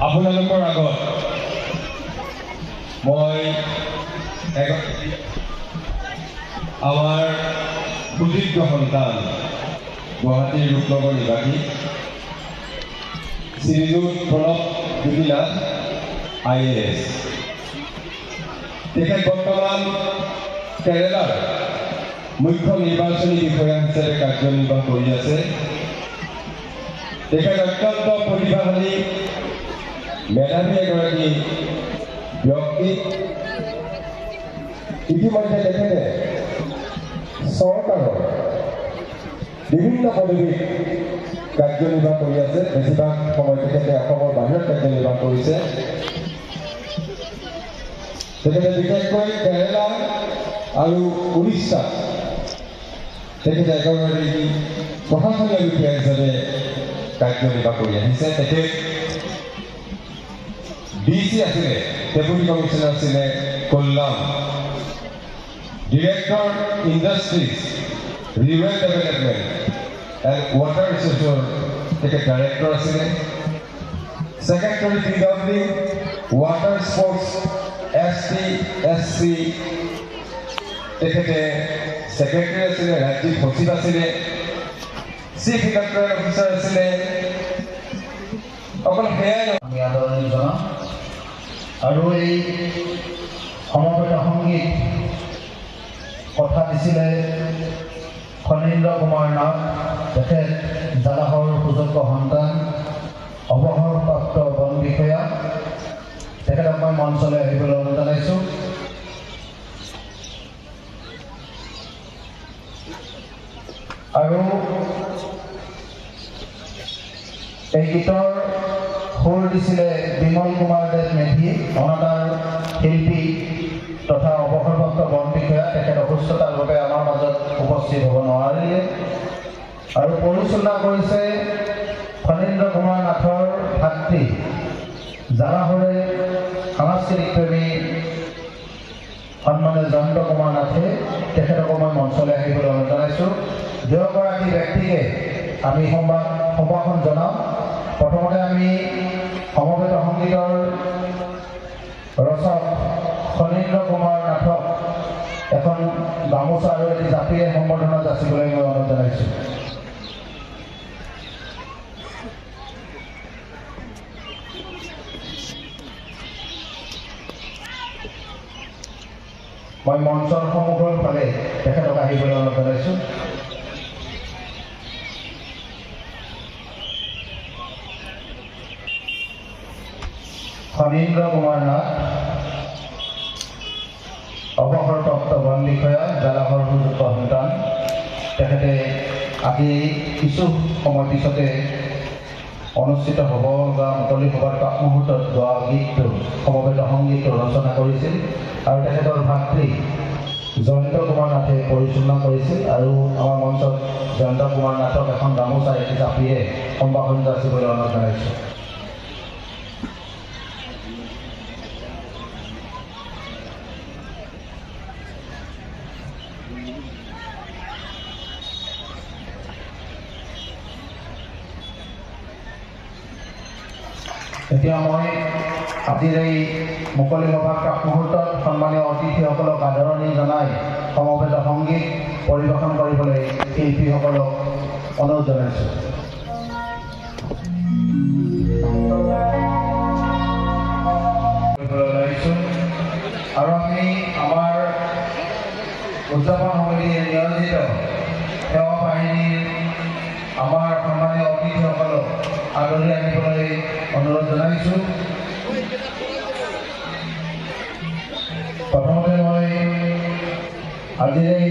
আপোনালোকৰ আগত মই আমাৰ সুযোগ্য সন্তান গুৱাহাটীৰ ৰূপনগৰ নিবাসী শ্ৰীযুত প্ৰণৱজ্যোতি নাথ IAS, তেখেত বৰ্তমান কেৰেলাৰ মুখ্য নিৰ্বাচনী বিষয়া হিচাপে কাৰ্যনিৰ্বাহ কৰি আছে। তেখেত অত্যন্ত প্ৰতিভাশালী মেধাৱী এগৰাকী ব্যক্তি। ইতিমধ্যে তেখেতে চৰকাৰৰ বিভিন্ন পদবীত কাৰ্যনিৰ্বাহ কৰি আছে। বেছিভাগ সময় তেখেতে অসমৰ বাহিৰত কাৰ্যনিৰ্বাহ কৰিছে। তেখেতে বিশেষকৈ কেৰেলা আৰু উৰিষ্যাত তেখেতে এগৰাকী প্ৰশাসনীয় বিষয়া হিচাপে কাৰ্যনিৰ্বাহ কৰি আহিছে। তেখেত DC আছিলে, ডেপুটি কমিশনাৰ আছিলে কল্যাণ, director industries, rural development and water ৰিচোৰ্চৰ তেখেত ডাইৰেক্টৰ আছিলে। Secretary PW, water sports, ST, SC তেখেতে ছেক্ৰেটাৰী আছিলে, ৰাজ্যিক সচিব আছিলে, চিফ ইলেক্টৰেল অফিচাৰ আছিলে, অকল সেয়াই আমি আদৰণি জনাম আৰু এই সমবেত সংগীত কথা দিছিলে ফণীন্দ্ৰ কুমাৰ নাথ, তেখেত জালাহৰ সুযোগ্য সন্তান, অৱসৰপ্ৰাপ্ত বন বিষয়া। তেখেতক মই মঞ্চলৈ আহিবলৈ অনুৰোধ জনাইছোঁ। আৰু এই গীতৰ সুৰ দিছিলে বিমল কুমাৰ দেৱ মেধি, অনাতাঁৰ শিল্পী তথা অৱসৰপ্ৰাপ্ত বন বিষয়া। তেখেত অসুস্থতাৰ বাবে আমাৰ মাজত উপস্থিত হ'ব নোৱাৰিলে। আৰু পৰিচালনা কৰিছে ফণীন্দ্ৰ কুমাৰ নাথৰ ভাতৃ, জালাহৰে সাংস্কৃতিক প্ৰেমী সন্মানীয় জয়ন্ত কুমাৰ নাথে। তেখেতকো মই মঞ্চলৈ আহিবলৈ অনুৰোধ জনাইছোঁ। দুয়োগৰাকী ব্যক্তিকে আমি সম্ভাষণ জনাম। প্ৰথমতে আমি সমবেত সংগীতৰ ৰচক ফণীন্দ্ৰ কুমাৰ নাথক এখন গামোচা আৰু এটি জাপিৰে সম্বৰ্ধনা যাচিবলৈ মই অনুৰোধ জনাইছোঁ। মই মঞ্চৰ সন্মুখৰ ফালে তেখেতক আহিবলৈ অনুৰোধ জনাইছোঁ। ফণীন্দ্ৰ কুমাৰ নাথ, অৱসৰপ্ৰাপ্ত বন বিষয়া, জালাহৰ সুযোগ্য সন্তান। তেখেতে আজি কিছু সময় পিছতে অনুষ্ঠিত হ'ব লগা মুকলি সভাৰ প্ৰাক মুহূৰ্তত গোৱা গীতটো, সমবেত সংগীতটো ৰচনা কৰিছিল আৰু তেখেতৰ ভাতৃ জয়ন্ত কুমাৰ নাথে পৰিচালনা কৰিছিল। আৰু আমাৰ মঞ্চত জয়ন্ত কুমাৰ নাথক এখন গামোচা এটি জাপিৰে সম্ভাষণ যাচিবলৈ অনুৰোধ জনাইছোঁ। এতিয়া মই আজিৰ এই মুকলি সভাৰ প্ৰাক মুহূৰ্তত সন্মানীয় অতিথিসকলক আদৰণি জনাই সমবেত সংগীত পৰিৱেশন কৰিবলৈ শিল্পীসকলক অনুৰোধ জনাইছোঁ। আৰু আমি আমাৰ উদযাপন সমিতিয়ে নিয়োজিত সেৱা বাহিনীৰ আমাৰ সন্মানীয় অতিথিসকলক আদৰি আনিবলৈ অনুৰোধ জনাইছোঁ। প্ৰথমতে মই আজিৰ এই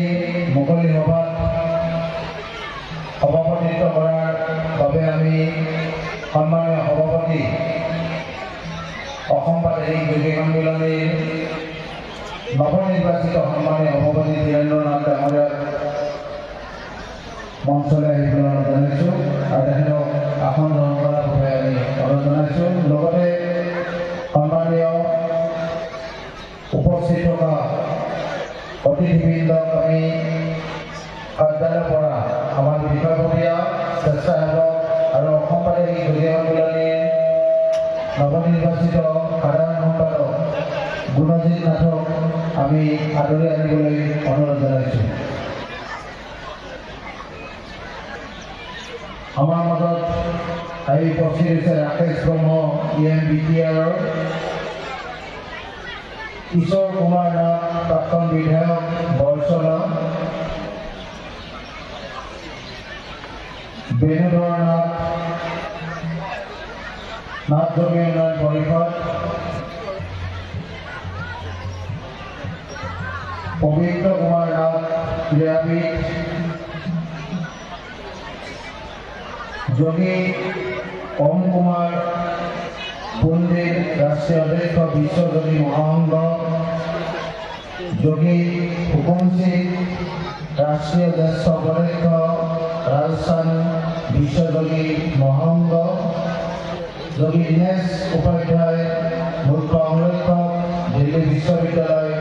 মুকলি সভাত সভাপতিত্ব কৰাৰ বাবে আমি সন্মানীয় সভাপতি অসম প্ৰাদেশিক যোগী সন্মিলনীৰ নৱনিৰ্বাচিত সন্মানীয় সভাপতি ধীৰেন্দ্ৰ নাথ ডাঙৰীয়াক মঞ্চলৈ আহিবলৈ অনুৰোধ জনাইছোঁ আৰু তেখেতক আসন গ্ৰহণ কৰাৰ বাবে আমি অনুৰোধ জনাইছোঁ। লগতে সন্মানীয় উপস্থিত থকা অতিথিবৃন্দক আমি কাৰ্যালয়ৰ পৰা আমাৰ বিষয়ববীয়া, স্বেচ্ছাসেৱক আৰু অসম প্ৰাদেশিক যোগী সন্মিলনীৰ নৱনিৰ্বাচিত সাধাৰণ সম্পাদক গুণজিৎ নাথক আমি আদৰি আনিবলৈ অনুৰোধ জনাইছোঁ। আমাৰ মাজত আহি উপস্থিত হৈছে ৰাকেশ ব্ৰহ্ম, EMBTR, কিশোৰ কুমাৰ নাথ, প্ৰাক্তন বিধায়ক বৰচলা, বেণুধৰ নাথ, নাথ যোগী উন্নয়ন পৰিষদ, পবিত্ৰ কুমাৰ নাথ, ক্ৰীড়াবিদ, যোগী ওম কুমাৰ পণ্ডিত, ৰাষ্ট্ৰীয় অধ্যক্ষ বিশ্বযোগী মহাসংঘ, যোগী হুকুম সিং, ৰাষ্ট্ৰীয় জ্যেষ্ঠ উপাধ্যক্ষ ৰাজস্থান বিশ্বযোগী মহাসংঘ, যোগী দীনেশ উপাধ্যায়, মুখ্য সংৰক্ষক দিল্লী বিশ্ববিদ্যালয়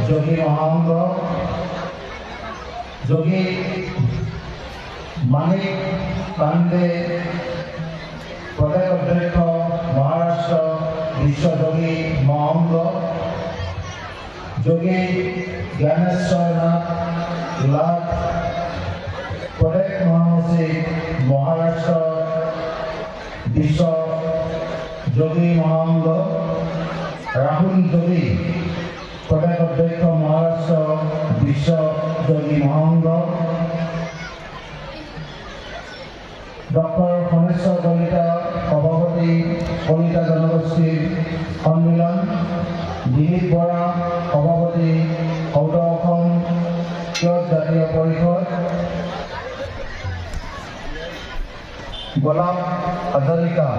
যোগী মহাসংঘ, যোগী মানিক কান্দে, প্ৰদেশ অধ্যক্ষ মহাৰাষ্ট্ৰ বিশ্বযোগী মহাসংঘ, যোগী জ্ঞানেশ্বৰ নাথ লাট, প্ৰদেশ মহাসচিব মহাৰাষ্ট্ৰ বিশ্ব যোগী মহাংগ ৰাহুল যোগী প্ৰদেশ অধ্যক্ষ মহাৰাষ্ট্ৰ বিশ্ব যোগী মহাংগ ডক্টৰ খনেশ্বৰ কলিতা সভাপতি কলিতা জনগোষ্ঠীৰ সন্মিলন দিলীপ বৰা সভাপতি সৌদ অসম ক্ষীয়ত জাতীয় পৰিষদ গোলাপ হাজৰিকা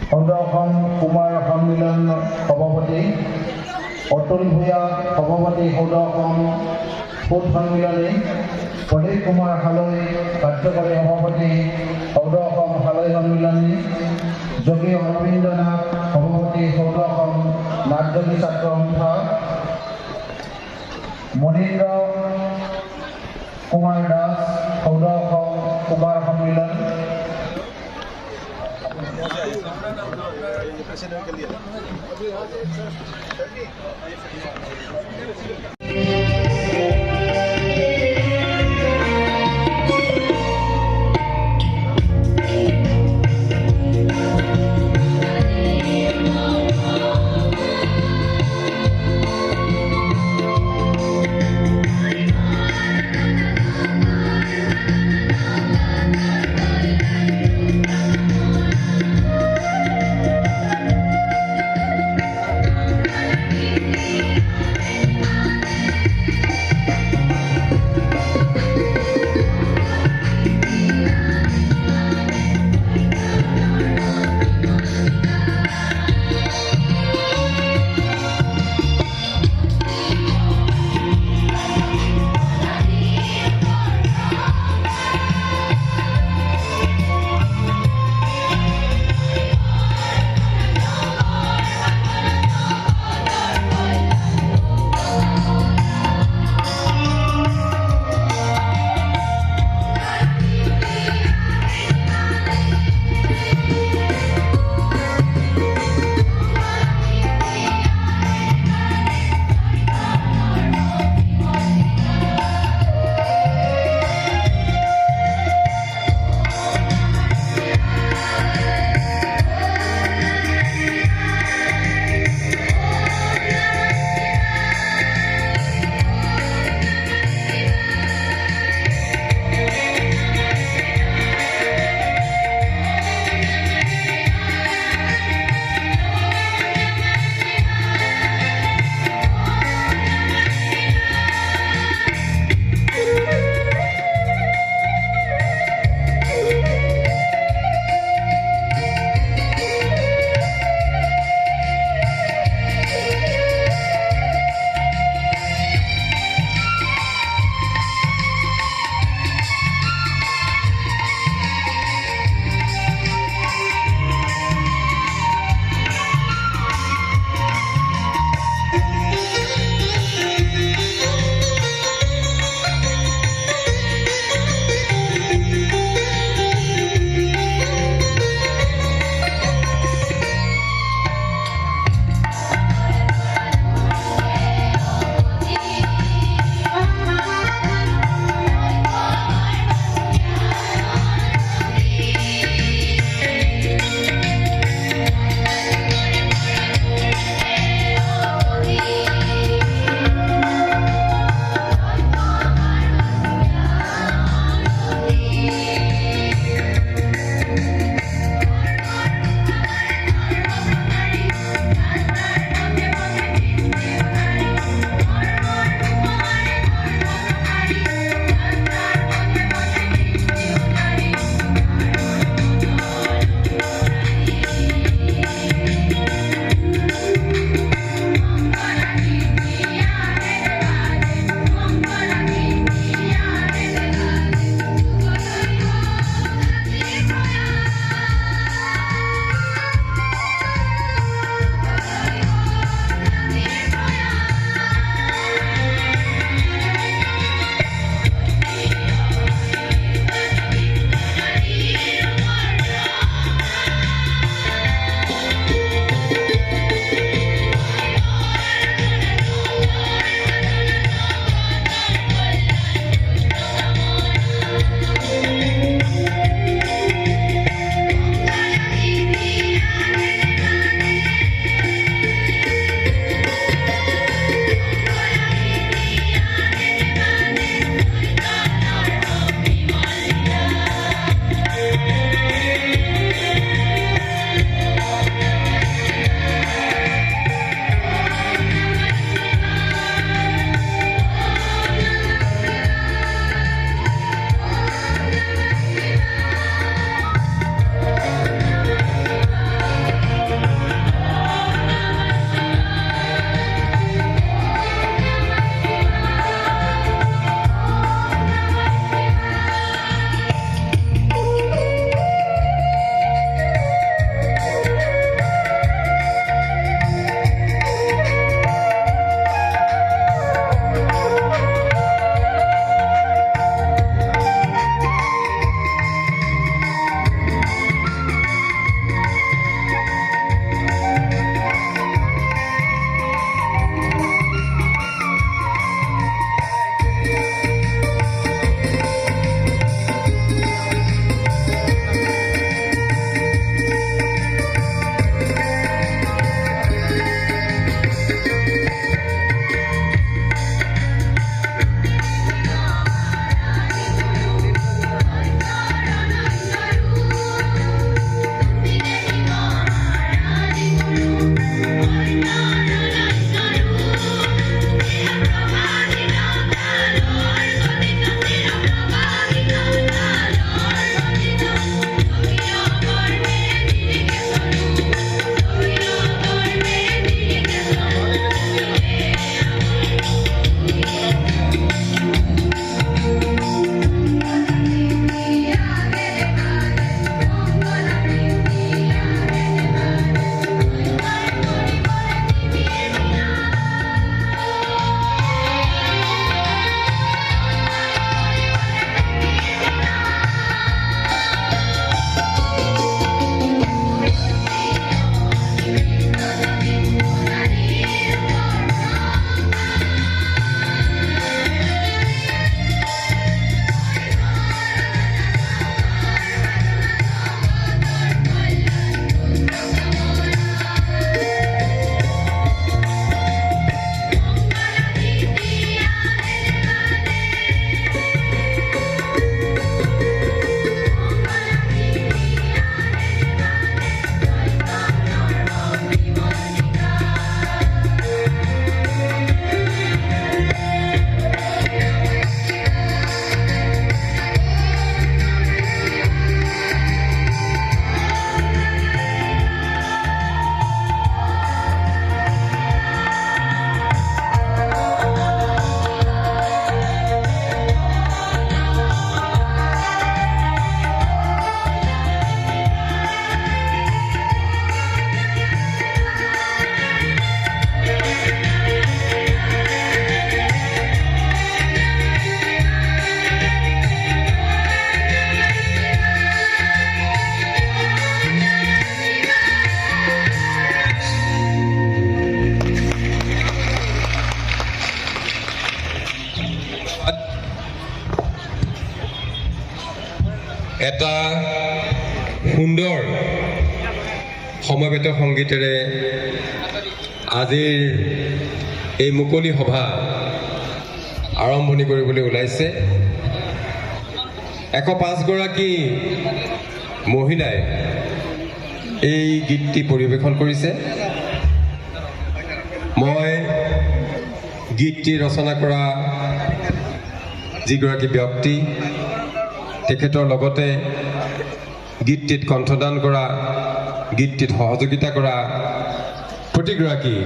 সৌদ অসম কুমাৰ সন্মিলন সভাপতি অতুল ভূঞা সভাপতি সৌদ অসম ফুড সন্মিলনী প্ৰদীপ কুমাৰ হালৈ কাৰ্যকৰী সভাপতি সৌদ অসম হালৈ সন্মিলনী যোগী অৰবিন্দ নাথ সভাপতি সৌদ অসম নাটযোগী ছাত্ৰ সন্থা মনীন্দ্ৰ কুমাৰ দাস সৌদ অসম কুমাৰ সন্মিলন প্ৰেসিডেন্ট के लिए এটা সুন্দৰ সমবেত সংগীতেৰে আজিৰ এই মুকলি সভা আৰম্ভণি কৰিবলৈ ওলাইছে। 105 গৰাকী মহিলাই এই গীতটি পৰিৱেশন কৰিছে। মই গীতটি ৰচনা কৰা যিগৰাকী ব্যক্তি তেখেতৰ লগতে গীতটিত কণ্ঠদান কৰা, গীতটিত সহযোগিতা কৰা প্ৰতিগৰাকী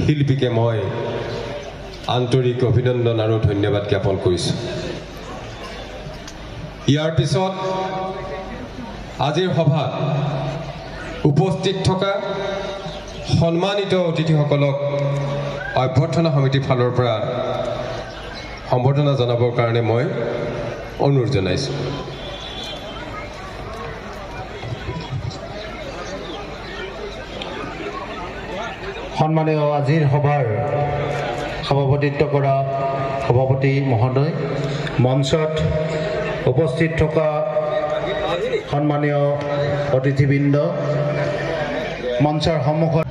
শিল্পীকে মই আন্তৰিক অভিনন্দন আৰু ধন্যবাদ জ্ঞাপন কৰিছোঁ। ইয়াৰ পিছত আজিৰ সভাত উপস্থিত থকা সন্মানিত অতিথিসকলক অভ্যৰ্থনা সমিতিৰ ফালৰ পৰা সম্বৰ্ধনা জনাবৰ কাৰণে মই অনুৰোধ জনাইছোঁ। সন্মানীয় আজিৰ সভাৰ সভাপতিত্ব কৰা সভাপতি মহোদয়, মঞ্চত উপস্থিত থকা সন্মানীয় অতিথিবৃন্দ, মঞ্চৰ সন্মুখত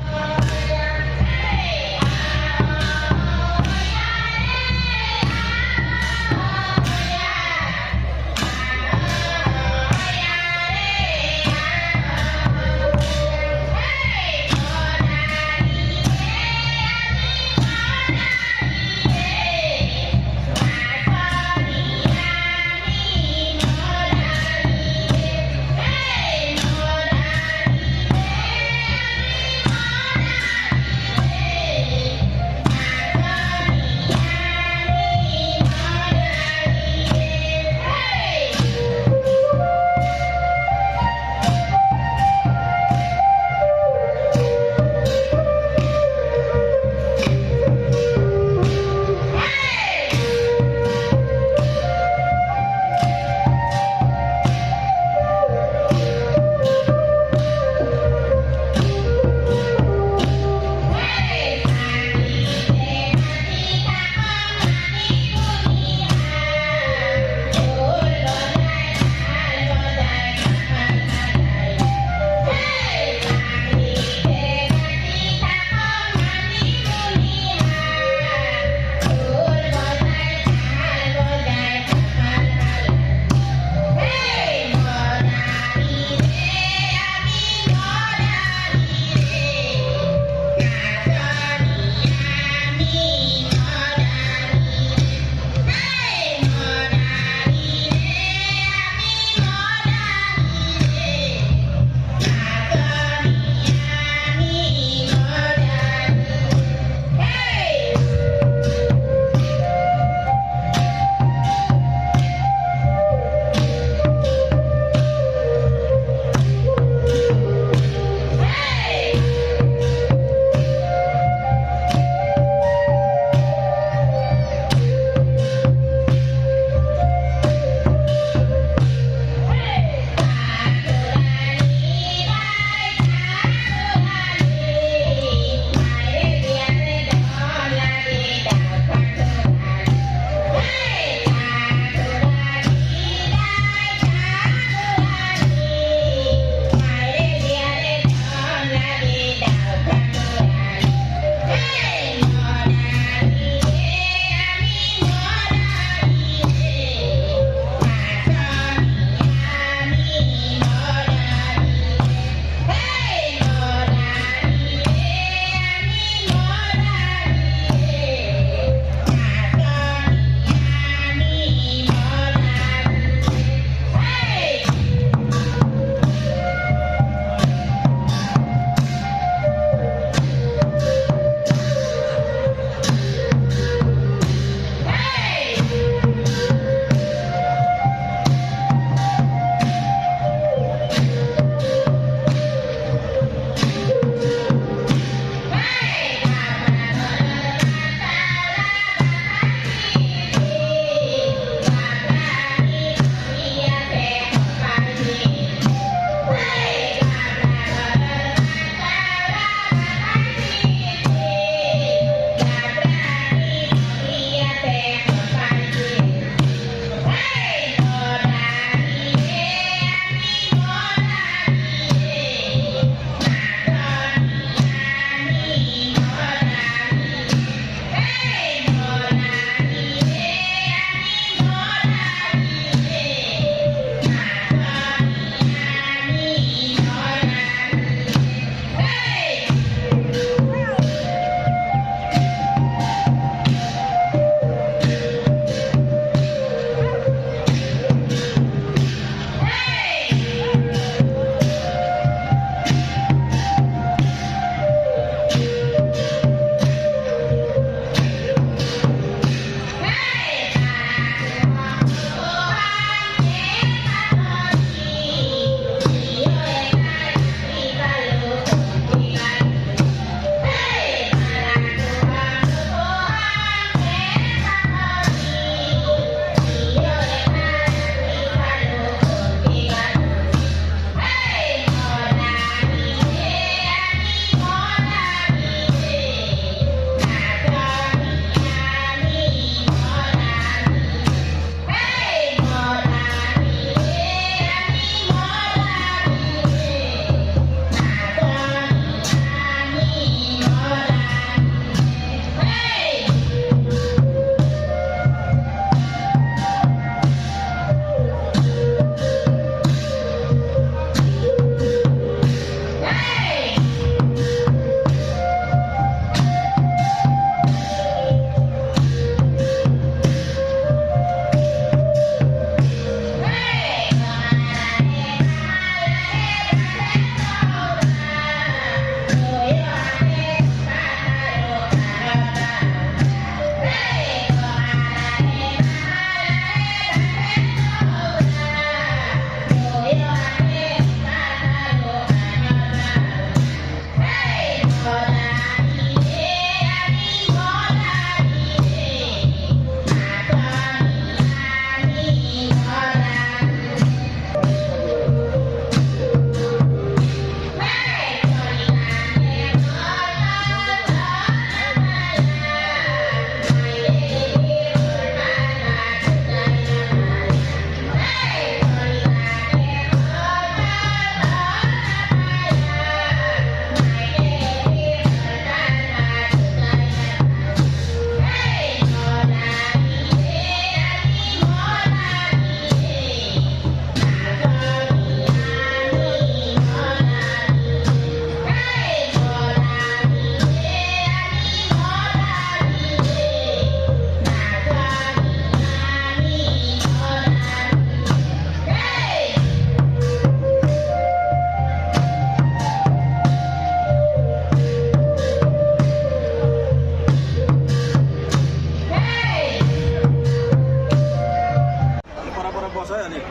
bosnya nih.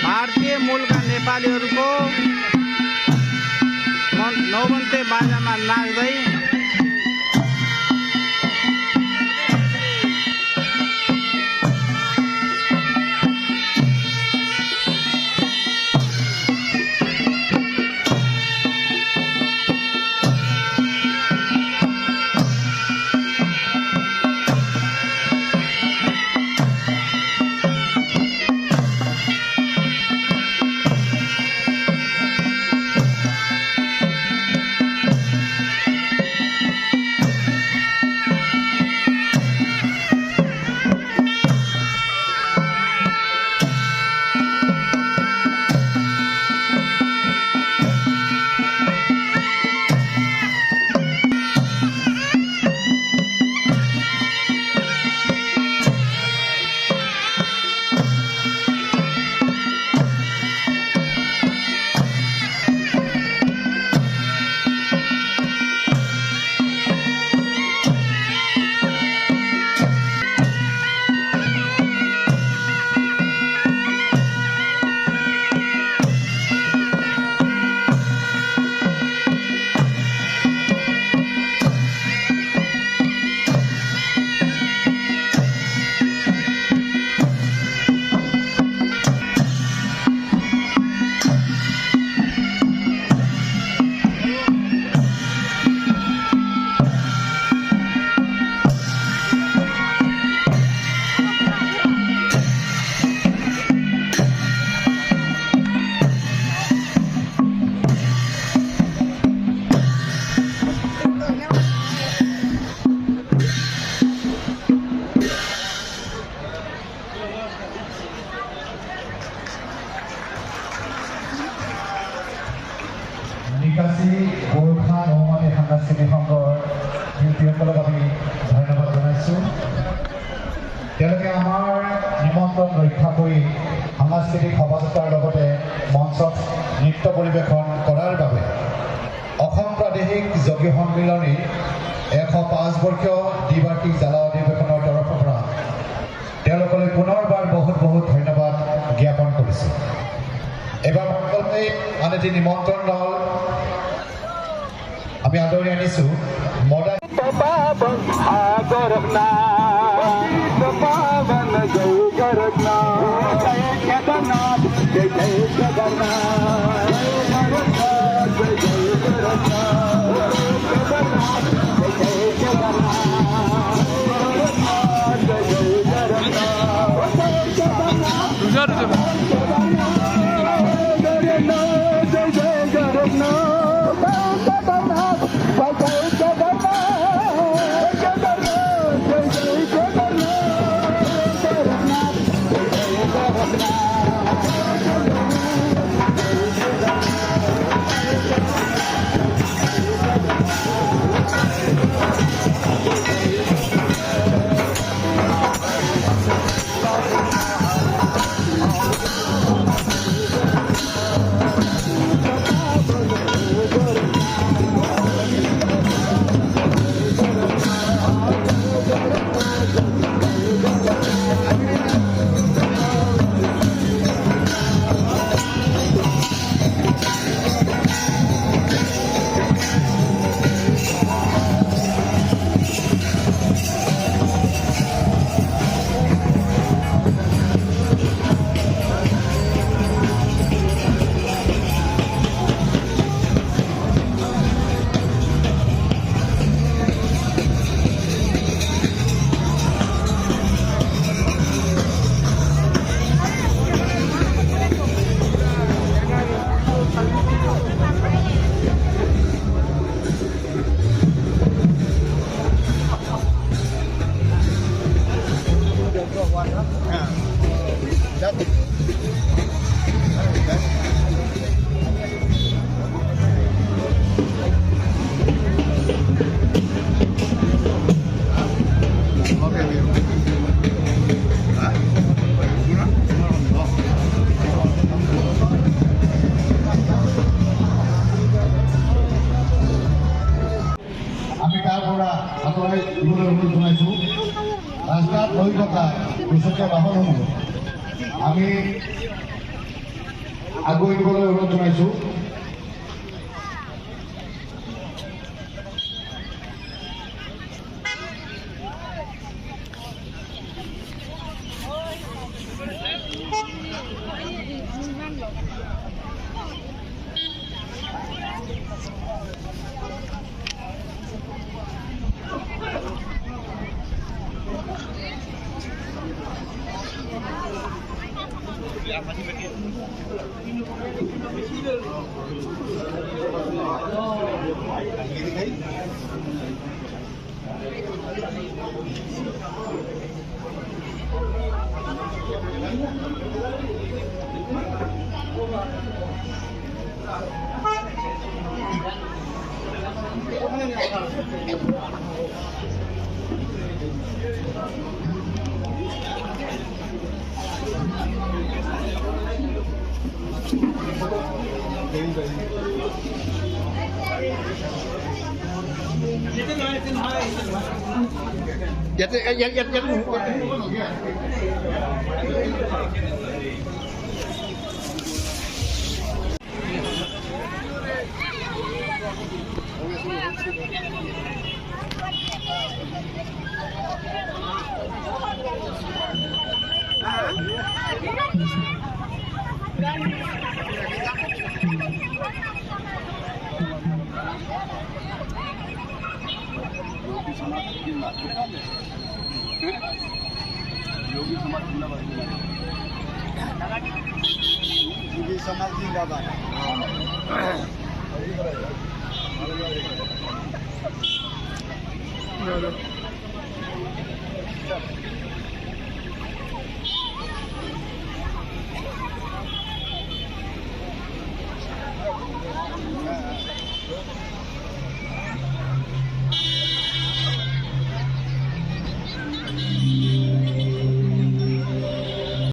भारतीय मूलका नेपालीहरूको नौबन्ते बाजामा नाच्दै নিকাশী গোৰ্খা নৌমানী সাংস্কৃতিক সংঘৰ শিল্পীসকলক আমি ধন্যবাদ জনাইছোঁ। তেওঁলোকে আমাৰ নিমন্ত্ৰণ ৰক্ষা কৰি সাংস্কৃতিক শোভাযাত্ৰাৰ লগতে মঞ্চত নৃত্য পৰিৱেশন কৰাৰ বাবে অসম প্ৰাদেশিক যোগী সন্মিলনীৰ 105বৰ্ষীয় দ্বিবাৰ্ষিক জ্বালা অধিৱেশনৰ তৰফৰ পৰা তেওঁলোকলৈ পুনৰবাৰ বহুত বহুত ধন্যবাদ জ্ঞাপন কৰিছোঁ। এবাৰ আন এটি নিমন্ত্ৰণ দল আমি আদৰি আনিছোঁ মডাৰ্ণ আমি তাৰ পৰা আঁতৰাই দিবলৈ অনুৰোধ জনাইছোঁ। ৰাস্তাত হৈ থকা দুচকীয়া বাহনসমূহ আমি আগুৱাই দিবলৈ অনুৰোধ জনাইছোঁ। योगी समाज जिंदाबाद।